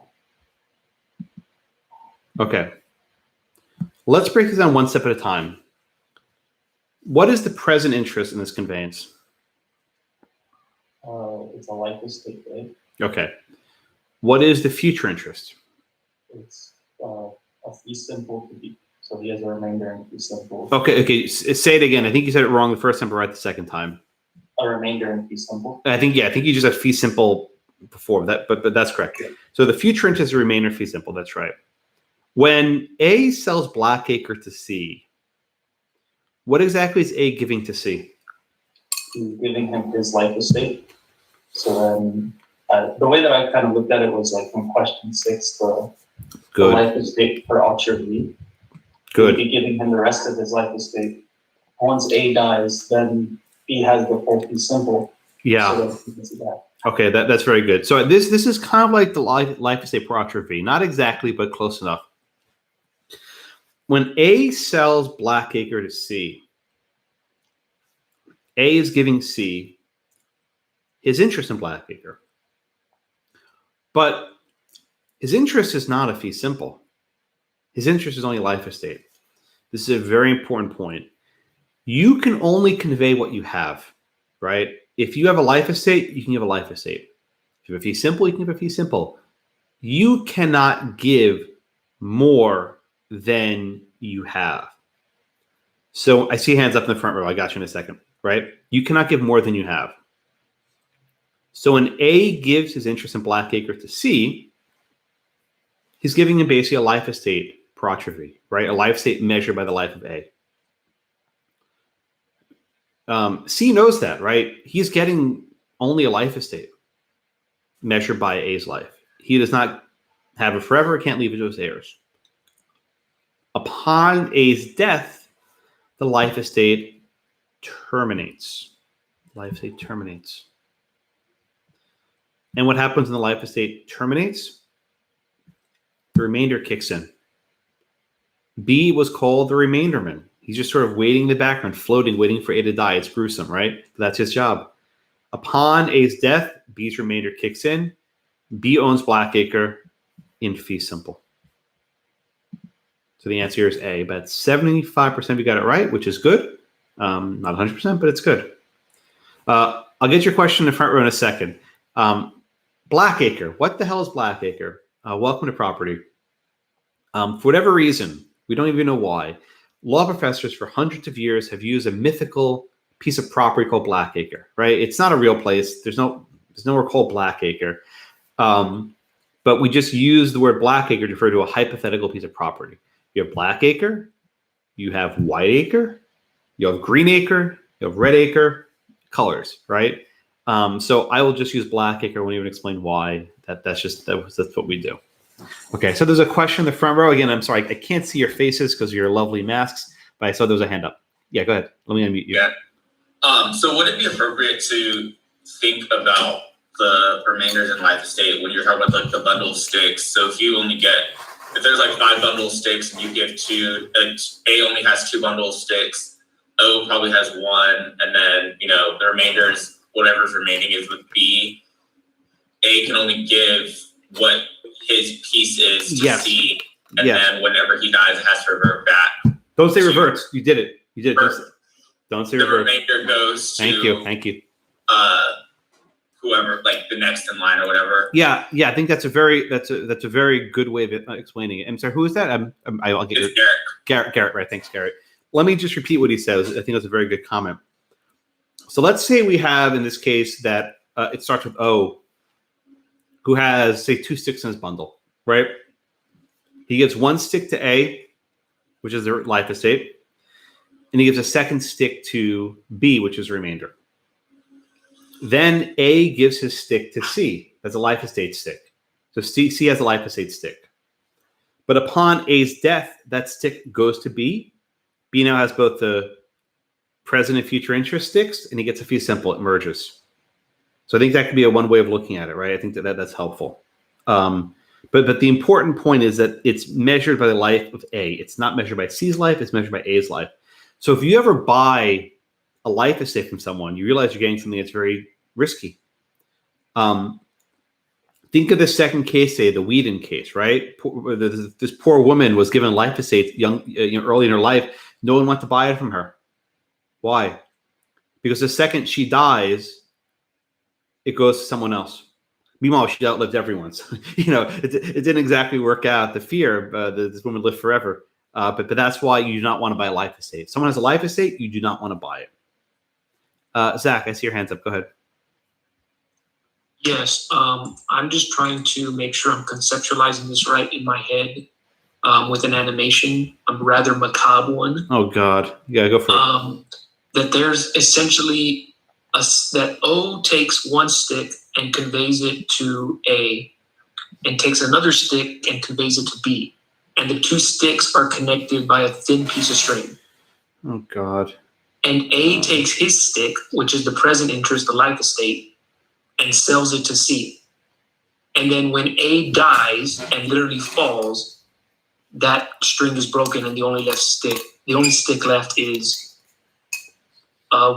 Okay. Let's break this down one step at a time. What is the present interest in this conveyance? It's a life estate, right? Okay. What is the future interest? It's a fee simple to be. So he has a remainder in fee simple. Okay. Say it again. I think you said it wrong the first time, but right the second time. a remainder in fee simple? I think you just have fee simple before that, but that's correct. So the future interest is a remainder fee simple. That's right. When A sells Blackacre to C, what exactly is A giving to C? He's giving him his life estate. So then, the way that I kind of looked at it was like from question 6, the life estate for Ultra V. Good. He'd be giving him the rest of his life estate. Once A dies, then B has the full fee simple. Yeah. So okay, that's very good. So this is kind of like the life estate per Ultra V. Not exactly, but close enough. When A sells Blackacre to C, A is giving C his interest in Blackacre. But his interest is not a fee simple. His interest is only life estate. This is a very important point. You can only convey what you have, right? If you have a life estate, you can give a life estate. If you have a fee simple, you can give a fee simple. You cannot give more than you have. So I see hands up in the front row. I got you in a second, right? You cannot give more than you have. So when A gives his interest in Blackacre to C, he's giving him basically a life estate per Ultra V, right? A life estate measured by the life of A. C knows that, right? He's getting only a life estate measured by A's life. He does not have it forever, can't leave it to his heirs. Upon A's death, the life estate terminates. Life estate terminates. And what happens when the life estate terminates? The remainder kicks in. B was called the remainderman. He's just sort of waiting in the background, floating, waiting for A to die. It's gruesome, right? But that's his job. Upon A's death, B's remainder kicks in. B owns Blackacre in fee simple. So the answer here is A. About 75% of you got it right, which is good. Not 100%, but it's good. I'll get your question in the front row in a second. Blackacre. What the hell is Blackacre? Welcome to property. For whatever reason, we don't even know why, law professors for hundreds of years have used a mythical piece of property called Blackacre, right? It's not a real place. There's nowhere called Blackacre. But we just use the word Blackacre to refer to a hypothetical piece of property. You have Blackacre, you have Whiteacre, you have Greenacre, you have Redacre, colors, right? So I will just use Blackacre. I won't even explain why. That's what we do. Okay, so there's a question in the front row. Again, I'm sorry, I can't see your faces because of your lovely masks, but I saw there was a hand up. Yeah, go ahead. Let me unmute you. Yeah. So would it be appropriate to think about the remainders in life estate when you're talking about like the bundle of sticks? So if there's like 5 bundle of sticks and you give 2, A only has 2 bundle of sticks, O probably has 1, and then the remainders, whatever's remaining is with B. A can only give what his piece is to C, and then whenever he dies, it has to revert back. Don't say reverts. You did it. You did it. Don't say the reverts. The remainder goes to Thank you. Whoever, like the next in line or whatever. Yeah. I think that's a very good way of explaining it. I'm sorry, who is that? I'll get it's Garrett. Right. Thanks, Garrett. Let me just repeat what he says. I think that's a very good comment. So let's say we have in this case that it starts with O, who has, say, 2 sticks in his bundle, right? He gives 1 stick to A, which is their life estate, and he gives a 2nd stick to B, which is the remainder. Then A gives his stick to C as a life estate stick. So C has a life estate stick. But upon A's death, that stick goes to B. B now has both the present and future interest sticks, and he gets a fee simple. It merges. So I think that could be one way of looking at it, right? I think that's helpful. But the important point is that it's measured by the life of A. It's not measured by C's life. It's measured by A's life. So if you ever buy a life estate from someone, you realize you're getting something that's very risky. Think of the second case, say the Weedon case, right? This poor woman was given life estate early in her life. No one wanted to buy it from her. Why? Because the second she dies, it goes to someone else. Meanwhile, she outlived everyone. So, it didn't exactly work out. The fear, this woman lived forever. But that's why you do not want to buy a life estate. If someone has a life estate, you do not want to buy it. Zach, I see your hands up. Go ahead. Yes, I'm just trying to make sure I'm conceptualizing this right in my head with an animation, a rather macabre one. Oh, God. Yeah, go for it. That there's essentially that O takes one stick and conveys it to A, and takes another stick and conveys it to B. And the two sticks are connected by a thin piece of string. Oh, God. And A takes his stick, which is the present interest, the life estate, and sells it to C. And then when A dies and literally falls, that string is broken, and the only stick left is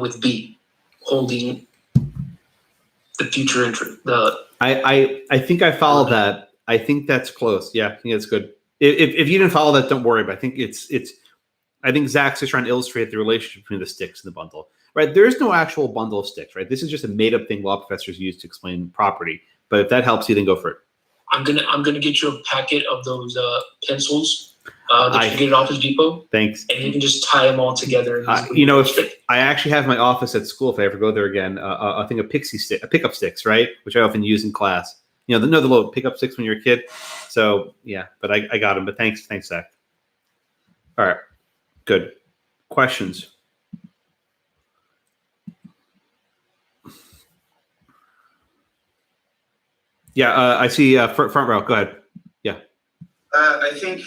with B, holding the future interest. I think I followed that. I think that's close. Yeah, I think that's good. If you didn't follow that, don't worry. But I think I think Zach's just trying to illustrate the relationship between the sticks and the bundle. Right? There is no actual bundle of sticks. Right? This is just a made-up thing law professors use to explain property. But if that helps you, then go for it. I'm gonna get you a packet of those pencils that you can get at Office Depot. Thanks. And you can just tie them all together. If I actually have my office at school, if I ever go there again, I think a pickup sticks, right, which I often use in class. The little pickup sticks when you're a kid. So yeah, but I got them. But thanks, Zach. All right, good. Questions. Yeah, I see front row. Go ahead. Yeah. I think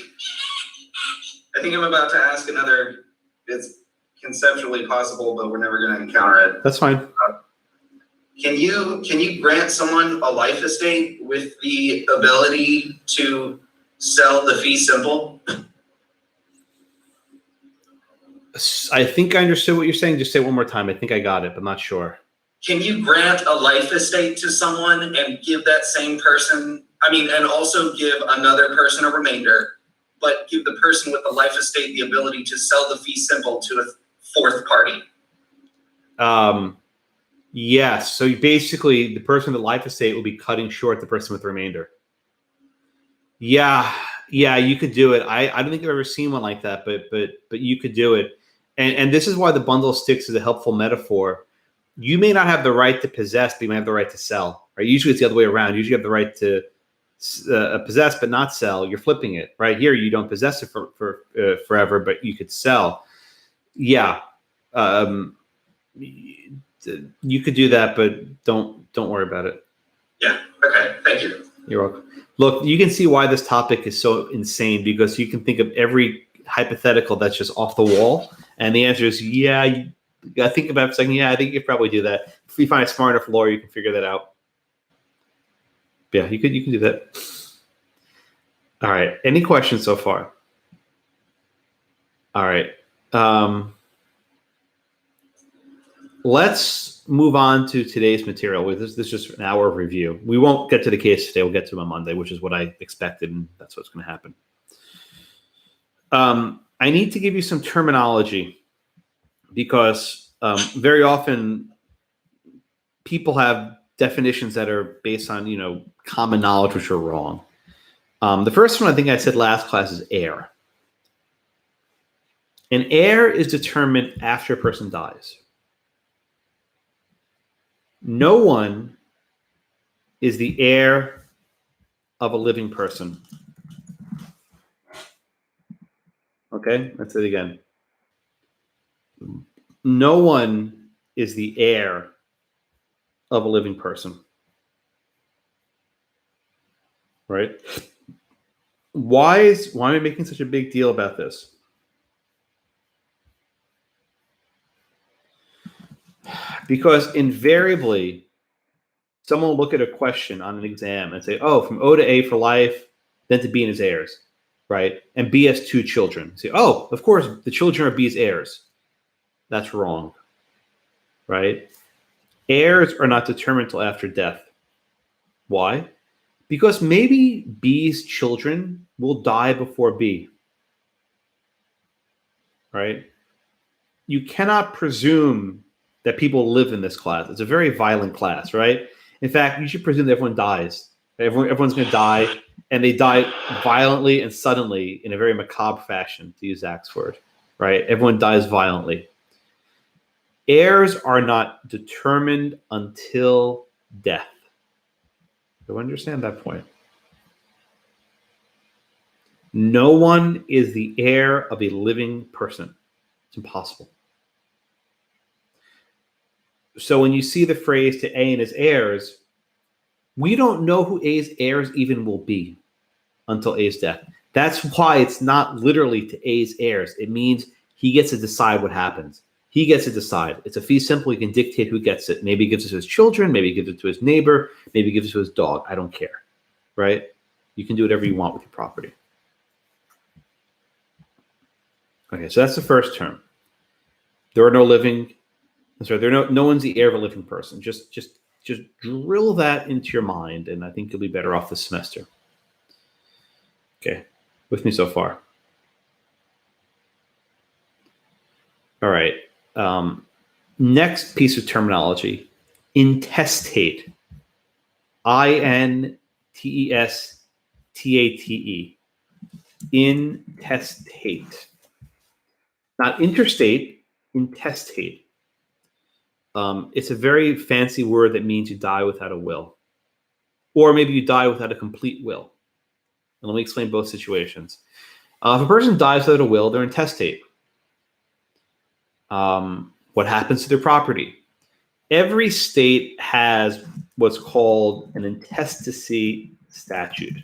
I'm about to ask another. It's conceptually possible, but we're never going to encounter it. That's fine. Can you grant someone a life estate with the ability to sell the fee simple? I think I understood what you're saying. Just say it one more time. I think I got it, but I'm not sure. Can you grant a life estate to someone and give that same person, and also give another person a remainder, but give the person with the life estate the ability to sell the fee simple to a fourth party? Yes. So basically, the person with the life estate will be cutting short the person with the remainder. Yeah, you could do it. I don't think I've ever seen one like that, but you could do it. And this is why the bundle of sticks is a helpful metaphor. You may not have the right to possess, but you may have the right to sell. Right? Usually it's the other way around. Usually you have the right to possess but not sell. You're flipping it. Right here, you don't possess it for forever, but you could sell. Yeah, you could do that, but don't worry about it. Yeah. Okay. Thank you. You're welcome. Look, you can see why this topic is so insane because you can think of every hypothetical that's just off the wall, and the answer is yeah. You got to think about it for a second. Yeah, I think you could probably do that. If you find a smart enough lawyer, you can figure that out. Yeah, you can do that. All right. Any questions so far? All right. Let's move on to today's material. This is just an hour of review. We won't get to the case today. We'll get to them on Monday, which is what I expected, and that's what's going to happen. I need to give you some terminology because very often people have definitions that are based on, common knowledge, which are wrong. The first one I think I said last class is heir. An heir is determined after a person dies. No one is the heir of a living person. Okay, let's say it again. No one is the heir of a living person. Right? Why am I making such a big deal about this? Because invariably, someone will look at a question on an exam and say, oh, from O to A for life, then to B and his heirs, right? And B has 2 children. Say, oh, of course, the children are B's heirs. That's wrong, right? Heirs are not determined until after death. Why? Because maybe B's children will die before B, right? You cannot presume that people live in this class. It's a very violent class, right? In fact, you should presume that everyone dies. Everyone's going to die, and they die violently and suddenly in a very macabre fashion, to use Zach's word, right? Everyone dies violently. Heirs are not determined until death. Do I understand that point? No one is the heir of a living person. It's impossible. So when you see the phrase to A and his heirs, we don't know who A's heirs even will be until A's death. That's why it's not literally to A's heirs. It means he gets to decide what happens. He gets to decide. It's a fee simple. He can dictate who gets it. Maybe he gives it to his children. Maybe he gives it to his neighbor. Maybe he gives it to his dog. I don't care, right? You can do whatever you want with your property. Okay, so that's the first term. There are no living. I'm sorry, no one's the heir of a living person. Just drill that into your mind, and I think you'll be better off this semester. Okay, with me so far. All right. Next piece of terminology, intestate. I-N-T-E-S-T-A-T-E. Intestate. Not interstate, intestate. It's a very fancy word that means you die without a will. Or maybe you die without a complete will. And let me explain both situations. If a person dies without a will, they're intestate. What happens to their property? Every state has what's called an intestacy statute.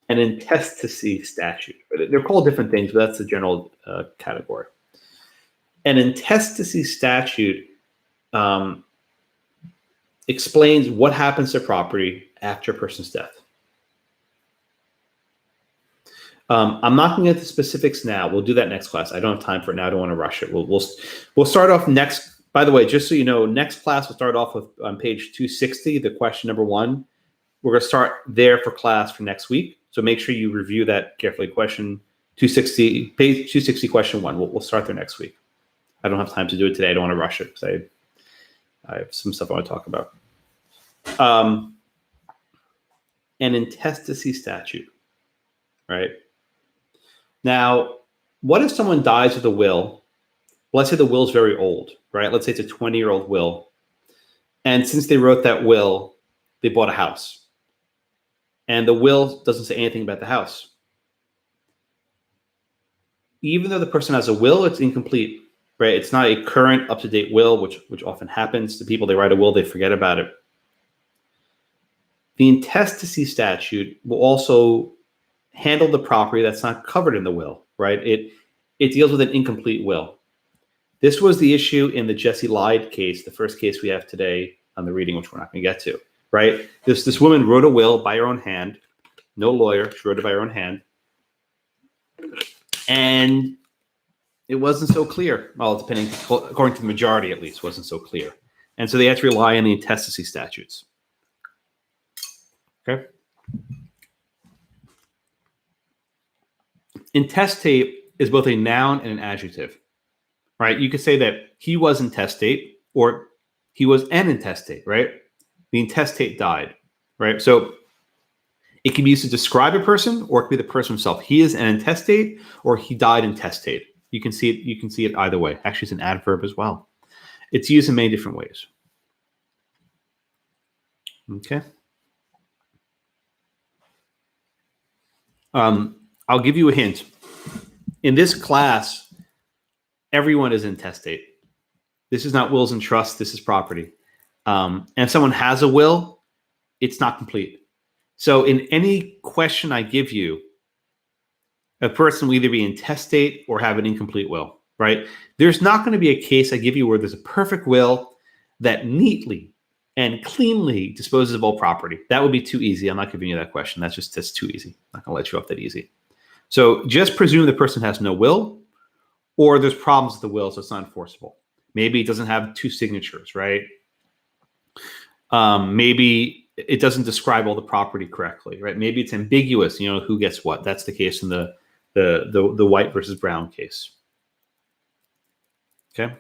An intestacy statute. They're called different things, but that's the general category. An intestacy statute explains what happens to property after a person's death. I'm not going to get the specifics now. We'll do that next class. I don't have time for it now. I don't want to rush it. We'll start off next. By the way, just so you know, next class we'll start off with on page 260, the question number 1. We're going to start there for class for next week. So make sure you review that carefully. Question 260, page 260, question 1. We'll start there next week. I don't have time to do it today. I don't want to rush it because I have some stuff I want to talk about. An intestacy statute, right? Now, what if someone dies with a will? Let's say the will's very old, right? Let's say it's a 20-year-old will. And since they wrote that will, they bought a house. And the will doesn't say anything about the house. Even though the person has a will, it's incomplete, right? It's not a current, up-to-date will, which often happens to people. They write a will, they forget about it. The intestacy statute will also handle the property that's not covered in the will, right? It deals with an incomplete will. This was the issue in the Jesse Lyde case, the first case we have today on the reading, which we're not going to get to, right? This woman wrote a will by her own hand, no lawyer, she wrote it by her own hand, and it wasn't so clear. Well, depending, according to the majority at least, wasn't so clear. And so they had to rely on the intestacy statutes. Okay. Intestate is both a noun and an adjective, right? You could say that he was intestate or he was an intestate, right? The intestate died, right? So it can be used to describe a person or it could be the person himself. He is an intestate or he died intestate. You can see it. You can see it either way. Actually, it's an adverb as well. It's used in many different ways. Okay. I'll give you a hint. In this class, everyone is intestate. This is not wills and trusts. This is property. And if someone has a will, it's not complete. So in any question I give you, a person will either be intestate or have an incomplete will, right? There's not going to be a case I give you where there's a perfect will that neatly and cleanly disposes of all property. That would be too easy. I'm not giving you that question. That's too easy. I'm not going to let you off that easy. So just presume the person has no will or there's problems with the will, so it's not enforceable. Maybe it doesn't have 2 signatures, right? Maybe it doesn't describe all the property correctly, right? Maybe it's ambiguous, who gets what. That's the case in the white versus brown case. Okay.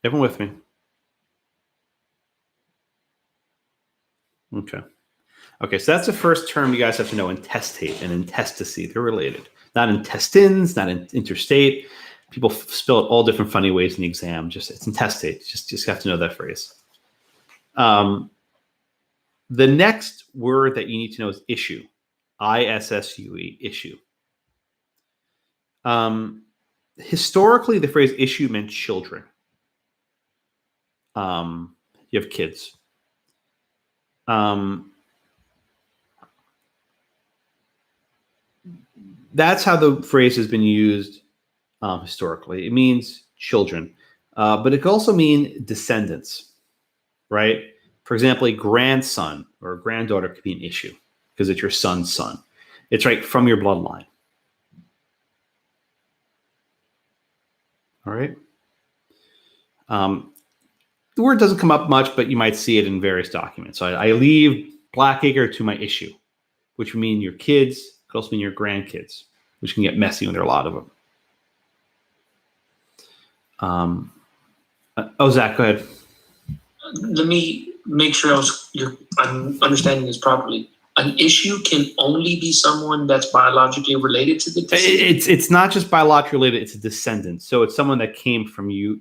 Everyone with me? Okay. Okay, so that's the first term you guys have to know, intestate and intestacy. They're related. Not intestines, not interstate. People spell it all different funny ways in the exam. It's intestate. Just have to know that phrase. The next word that you need to know is issue. ISSUE, issue. Historically, the phrase issue meant children. You have kids. That's how the phrase has been used historically. It means children, but it could also mean descendants, right? For example, a grandson or a granddaughter could be an issue because it's your son's son. It's right from your bloodline. All right. The word doesn't come up much, but you might see it in various documents. So I leave Blackacre to my issue, which would mean your kids, could also mean your grandkids, which can get messy when there are a lot of them. Zach, go ahead. Let me make sure I'm understanding this properly. An issue can only be someone that's biologically related to the deceased? It's not just biologically related, it's a descendant. So it's someone that came from you.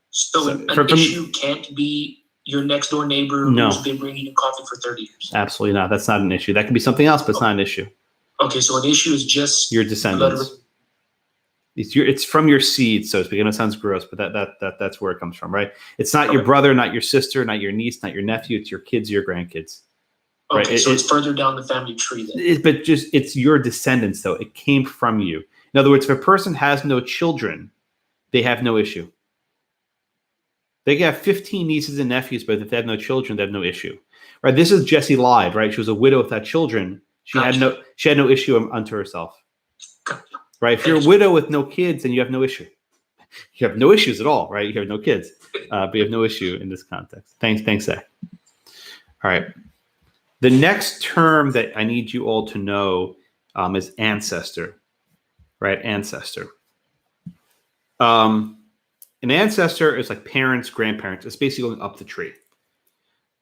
So an issue can't be your next door neighbor who's been bringing you coffee for 30 years? Absolutely not. That's not an issue. That can be something else, but it's not an issue. Okay, so an issue is just your descendants. It's from your seed, so to speak. I know it sounds gross, but that's where it comes from, right? It's not your brother, not your sister, not your niece, not your nephew. It's your kids, your grandkids. Okay, right? So it's further down the family tree then. It's your descendants, though. It came from you. In other words, if a person has no children, they have no issue. They can have 15 nieces and nephews, but if they have no children, they have no issue. Right? This is Jessie lied, right? She was a widow without children. She had no issue unto herself. Right? If you're a widow with no kids, then you have no issue. You have no issues at all, right? You have no kids, but you have no issue in this context. Thanks, Zach. All right. The next term that I need you all to know is ancestor, right? Ancestor. An ancestor is like parents, grandparents. It's basically going up the tree.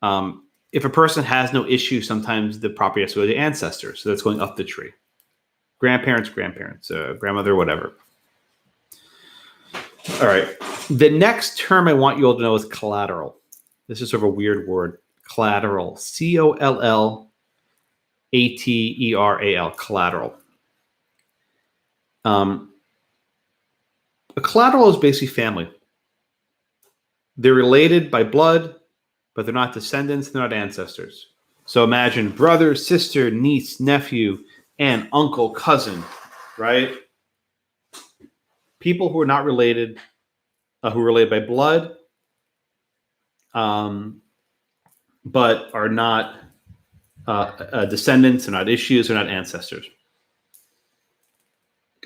If a person has no issue, sometimes the property has to go to the ancestor. So that's going up the tree. Grandparents, grandmother, whatever. All right. The next term I want you all to know is collateral. This is sort of a weird word. Collateral. COLLATERAL. Collateral. A collateral is basically family. They're related by blood, but they're not descendants, they're not ancestors. So imagine brother, sister, niece, nephew, aunt, uncle, cousin, right? People who are not related, who are related by blood, but are not descendants, are not issues, are not ancestors.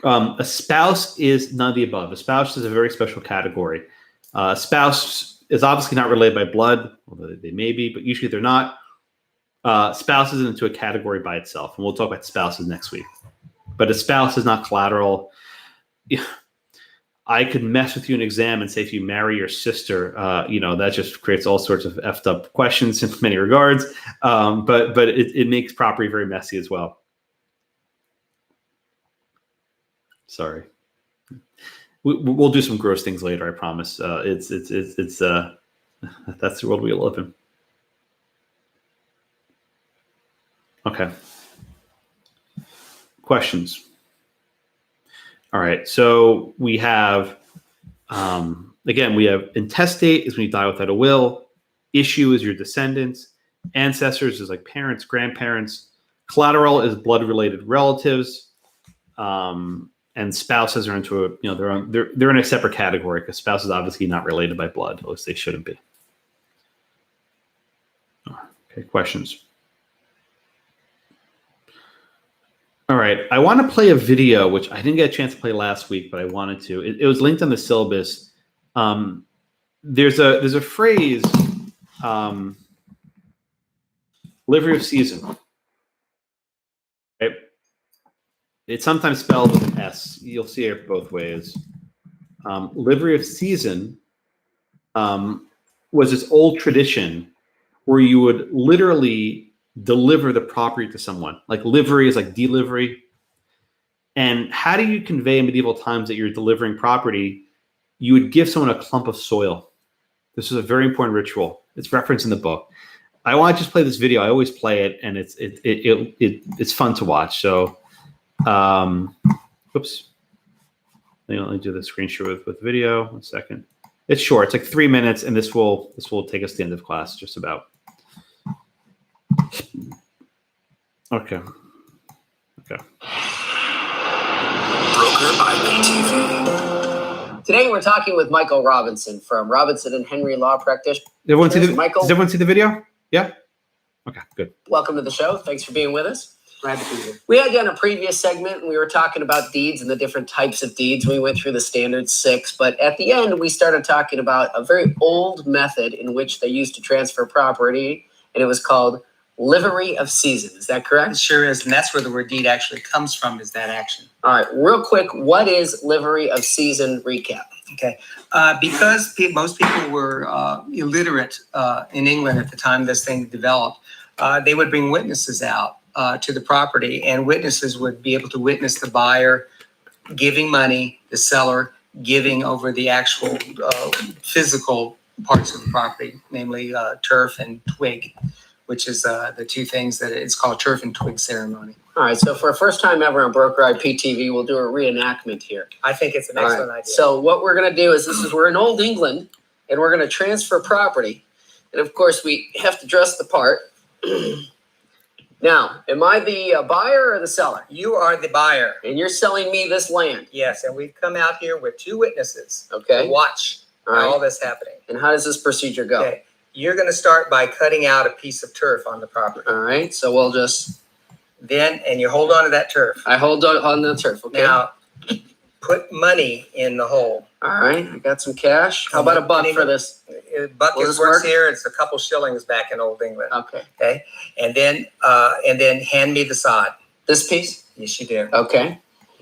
A spouse is none of the above. A spouse is a very special category. A spouse is obviously not related by blood, although they may be, but usually they're not. Spouse is into a category by itself, and we'll talk about spouses next week. But a spouse is not collateral. I could mess with you in an exam and say if you marry your sister, that just creates all sorts of effed up questions in many regards. But it makes property very messy as well. Sorry. We'll do some gross things later. I promise. It's that's the world we live in. Okay. Questions. All right. So we have, again, we have intestate is when you die without a will. Issue is your descendants. Ancestors is like parents, grandparents. Collateral is blood-related relatives. And spouses are into they're in a separate category because spouses obviously not related by blood, at least they shouldn't be. Okay, questions. All right, I want to play a video which I didn't get a chance to play last week, but I wanted to. It was linked on the syllabus. There's a phrase, livery of season. Right? It's sometimes spelled with an S. You'll see it both ways. Livery of season was this old tradition where you would literally deliver the property to someone. Like livery is like delivery. And how do you convey in medieval times that you're delivering property? You would give someone a clump of soil. This is a very important ritual. It's referenced in the book. I want to just play this video. I always play it, and it's fun to watch. So, oops. Let me do the screen share with video. 1 second. It's short. It's like 3 minutes, and this will take us to the end of class, just about. Okay. Broker IPTV. Today we're talking with Michael Robinson from Robinson and Henry Law Practitioners. Does everyone see the video? Yeah? Okay, good. Welcome to the show. Thanks for being with us. Glad to be here. We had you on a previous segment, and we were talking about deeds and the different types of deeds. We went through the standard 6, but at the end, we started talking about a very old method in which they used to transfer property, and it was called livery of season. Is that correct? It sure is, and that's where the word deed actually comes from, is that action. All right, real quick, what is livery of season recap? Okay, because most people were illiterate in England at the time this thing developed, they would bring witnesses out to the property, and witnesses would be able to witness the buyer giving money, the seller giving over the actual physical parts of the property, namely turf and twig, which is the two things that it's called turf and twig ceremony. All right, so for a first time ever on Broker IPTV, we'll do a reenactment here. I think it's an excellent idea. So what we're going to do is we're in Old England, and we're going to transfer property. And of course, we have to dress the part. Now, am I the buyer or the seller? You are the buyer. And you're selling me this land? Yes, and we've come out here with 2 witnesses to watch all this happening. And how does this procedure go? Okay. You're going to start by cutting out a piece of turf on the property. All right, so we'll just... And you hold on to that turf. I hold on the turf, okay. Now, put money in the hole. All right, I got some cash. How about a buck for this? Buck works here. It's a couple shillings back in Old England. Okay. Okay. And then hand me the sod. This piece? Yes, you do. Okay.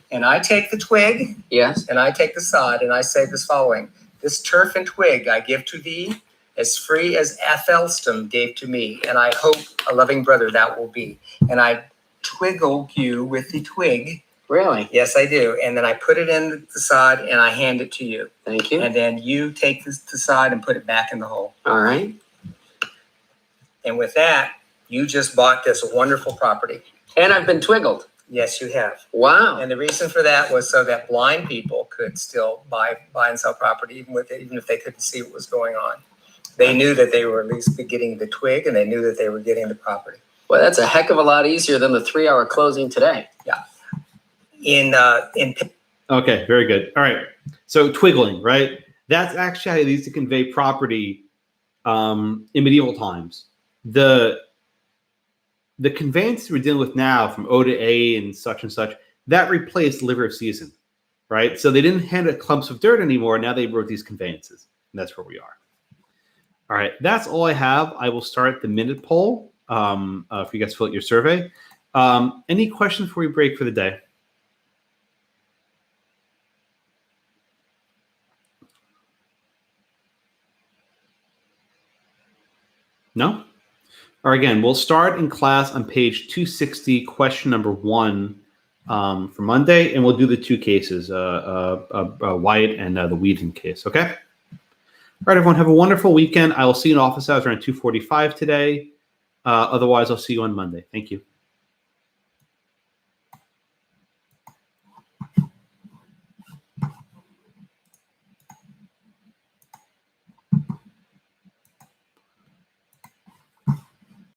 And I take the twig. Yes. And I take the sod, and I say this following: this turf and twig I give to thee, as free as Athelstan gave to me, and I hope a loving brother that will be. And I twiggle you with the twig. Really? Yes, I do. And then I put it in the sod and I hand it to you. Thank you. And then you take the sod and put it back in the hole. All right. And with that, you just bought this wonderful property. And I've been twiggled. Yes, you have. Wow. And the reason for that was so that blind people could still buy and sell property, even if they couldn't see what was going on. They knew that they were at least getting the twig, and they knew that they were getting the property. Well, that's a heck of a lot easier than the 3-hour closing today. Yeah. Okay, very good. All right. So twiggling, right? That's actually how they used to convey property in medieval times. The conveyance we're dealing with now from O to A and such, that replaced livery of season, right? So they didn't hand out clumps of dirt anymore. Now they wrote these conveyances, and that's where we are. All right, that's all I have. I will start the minute poll if you guys fill out your survey. Any questions before we break for the day? No? Or again, we'll start in class on page 260, question number 1 for Monday, and we'll do the 2 cases, Wyatt and the Weedon case, okay? All right, everyone, have a wonderful weekend. I will see you in office hours around 2:45 today. Otherwise, I'll see you on Monday. Thank you.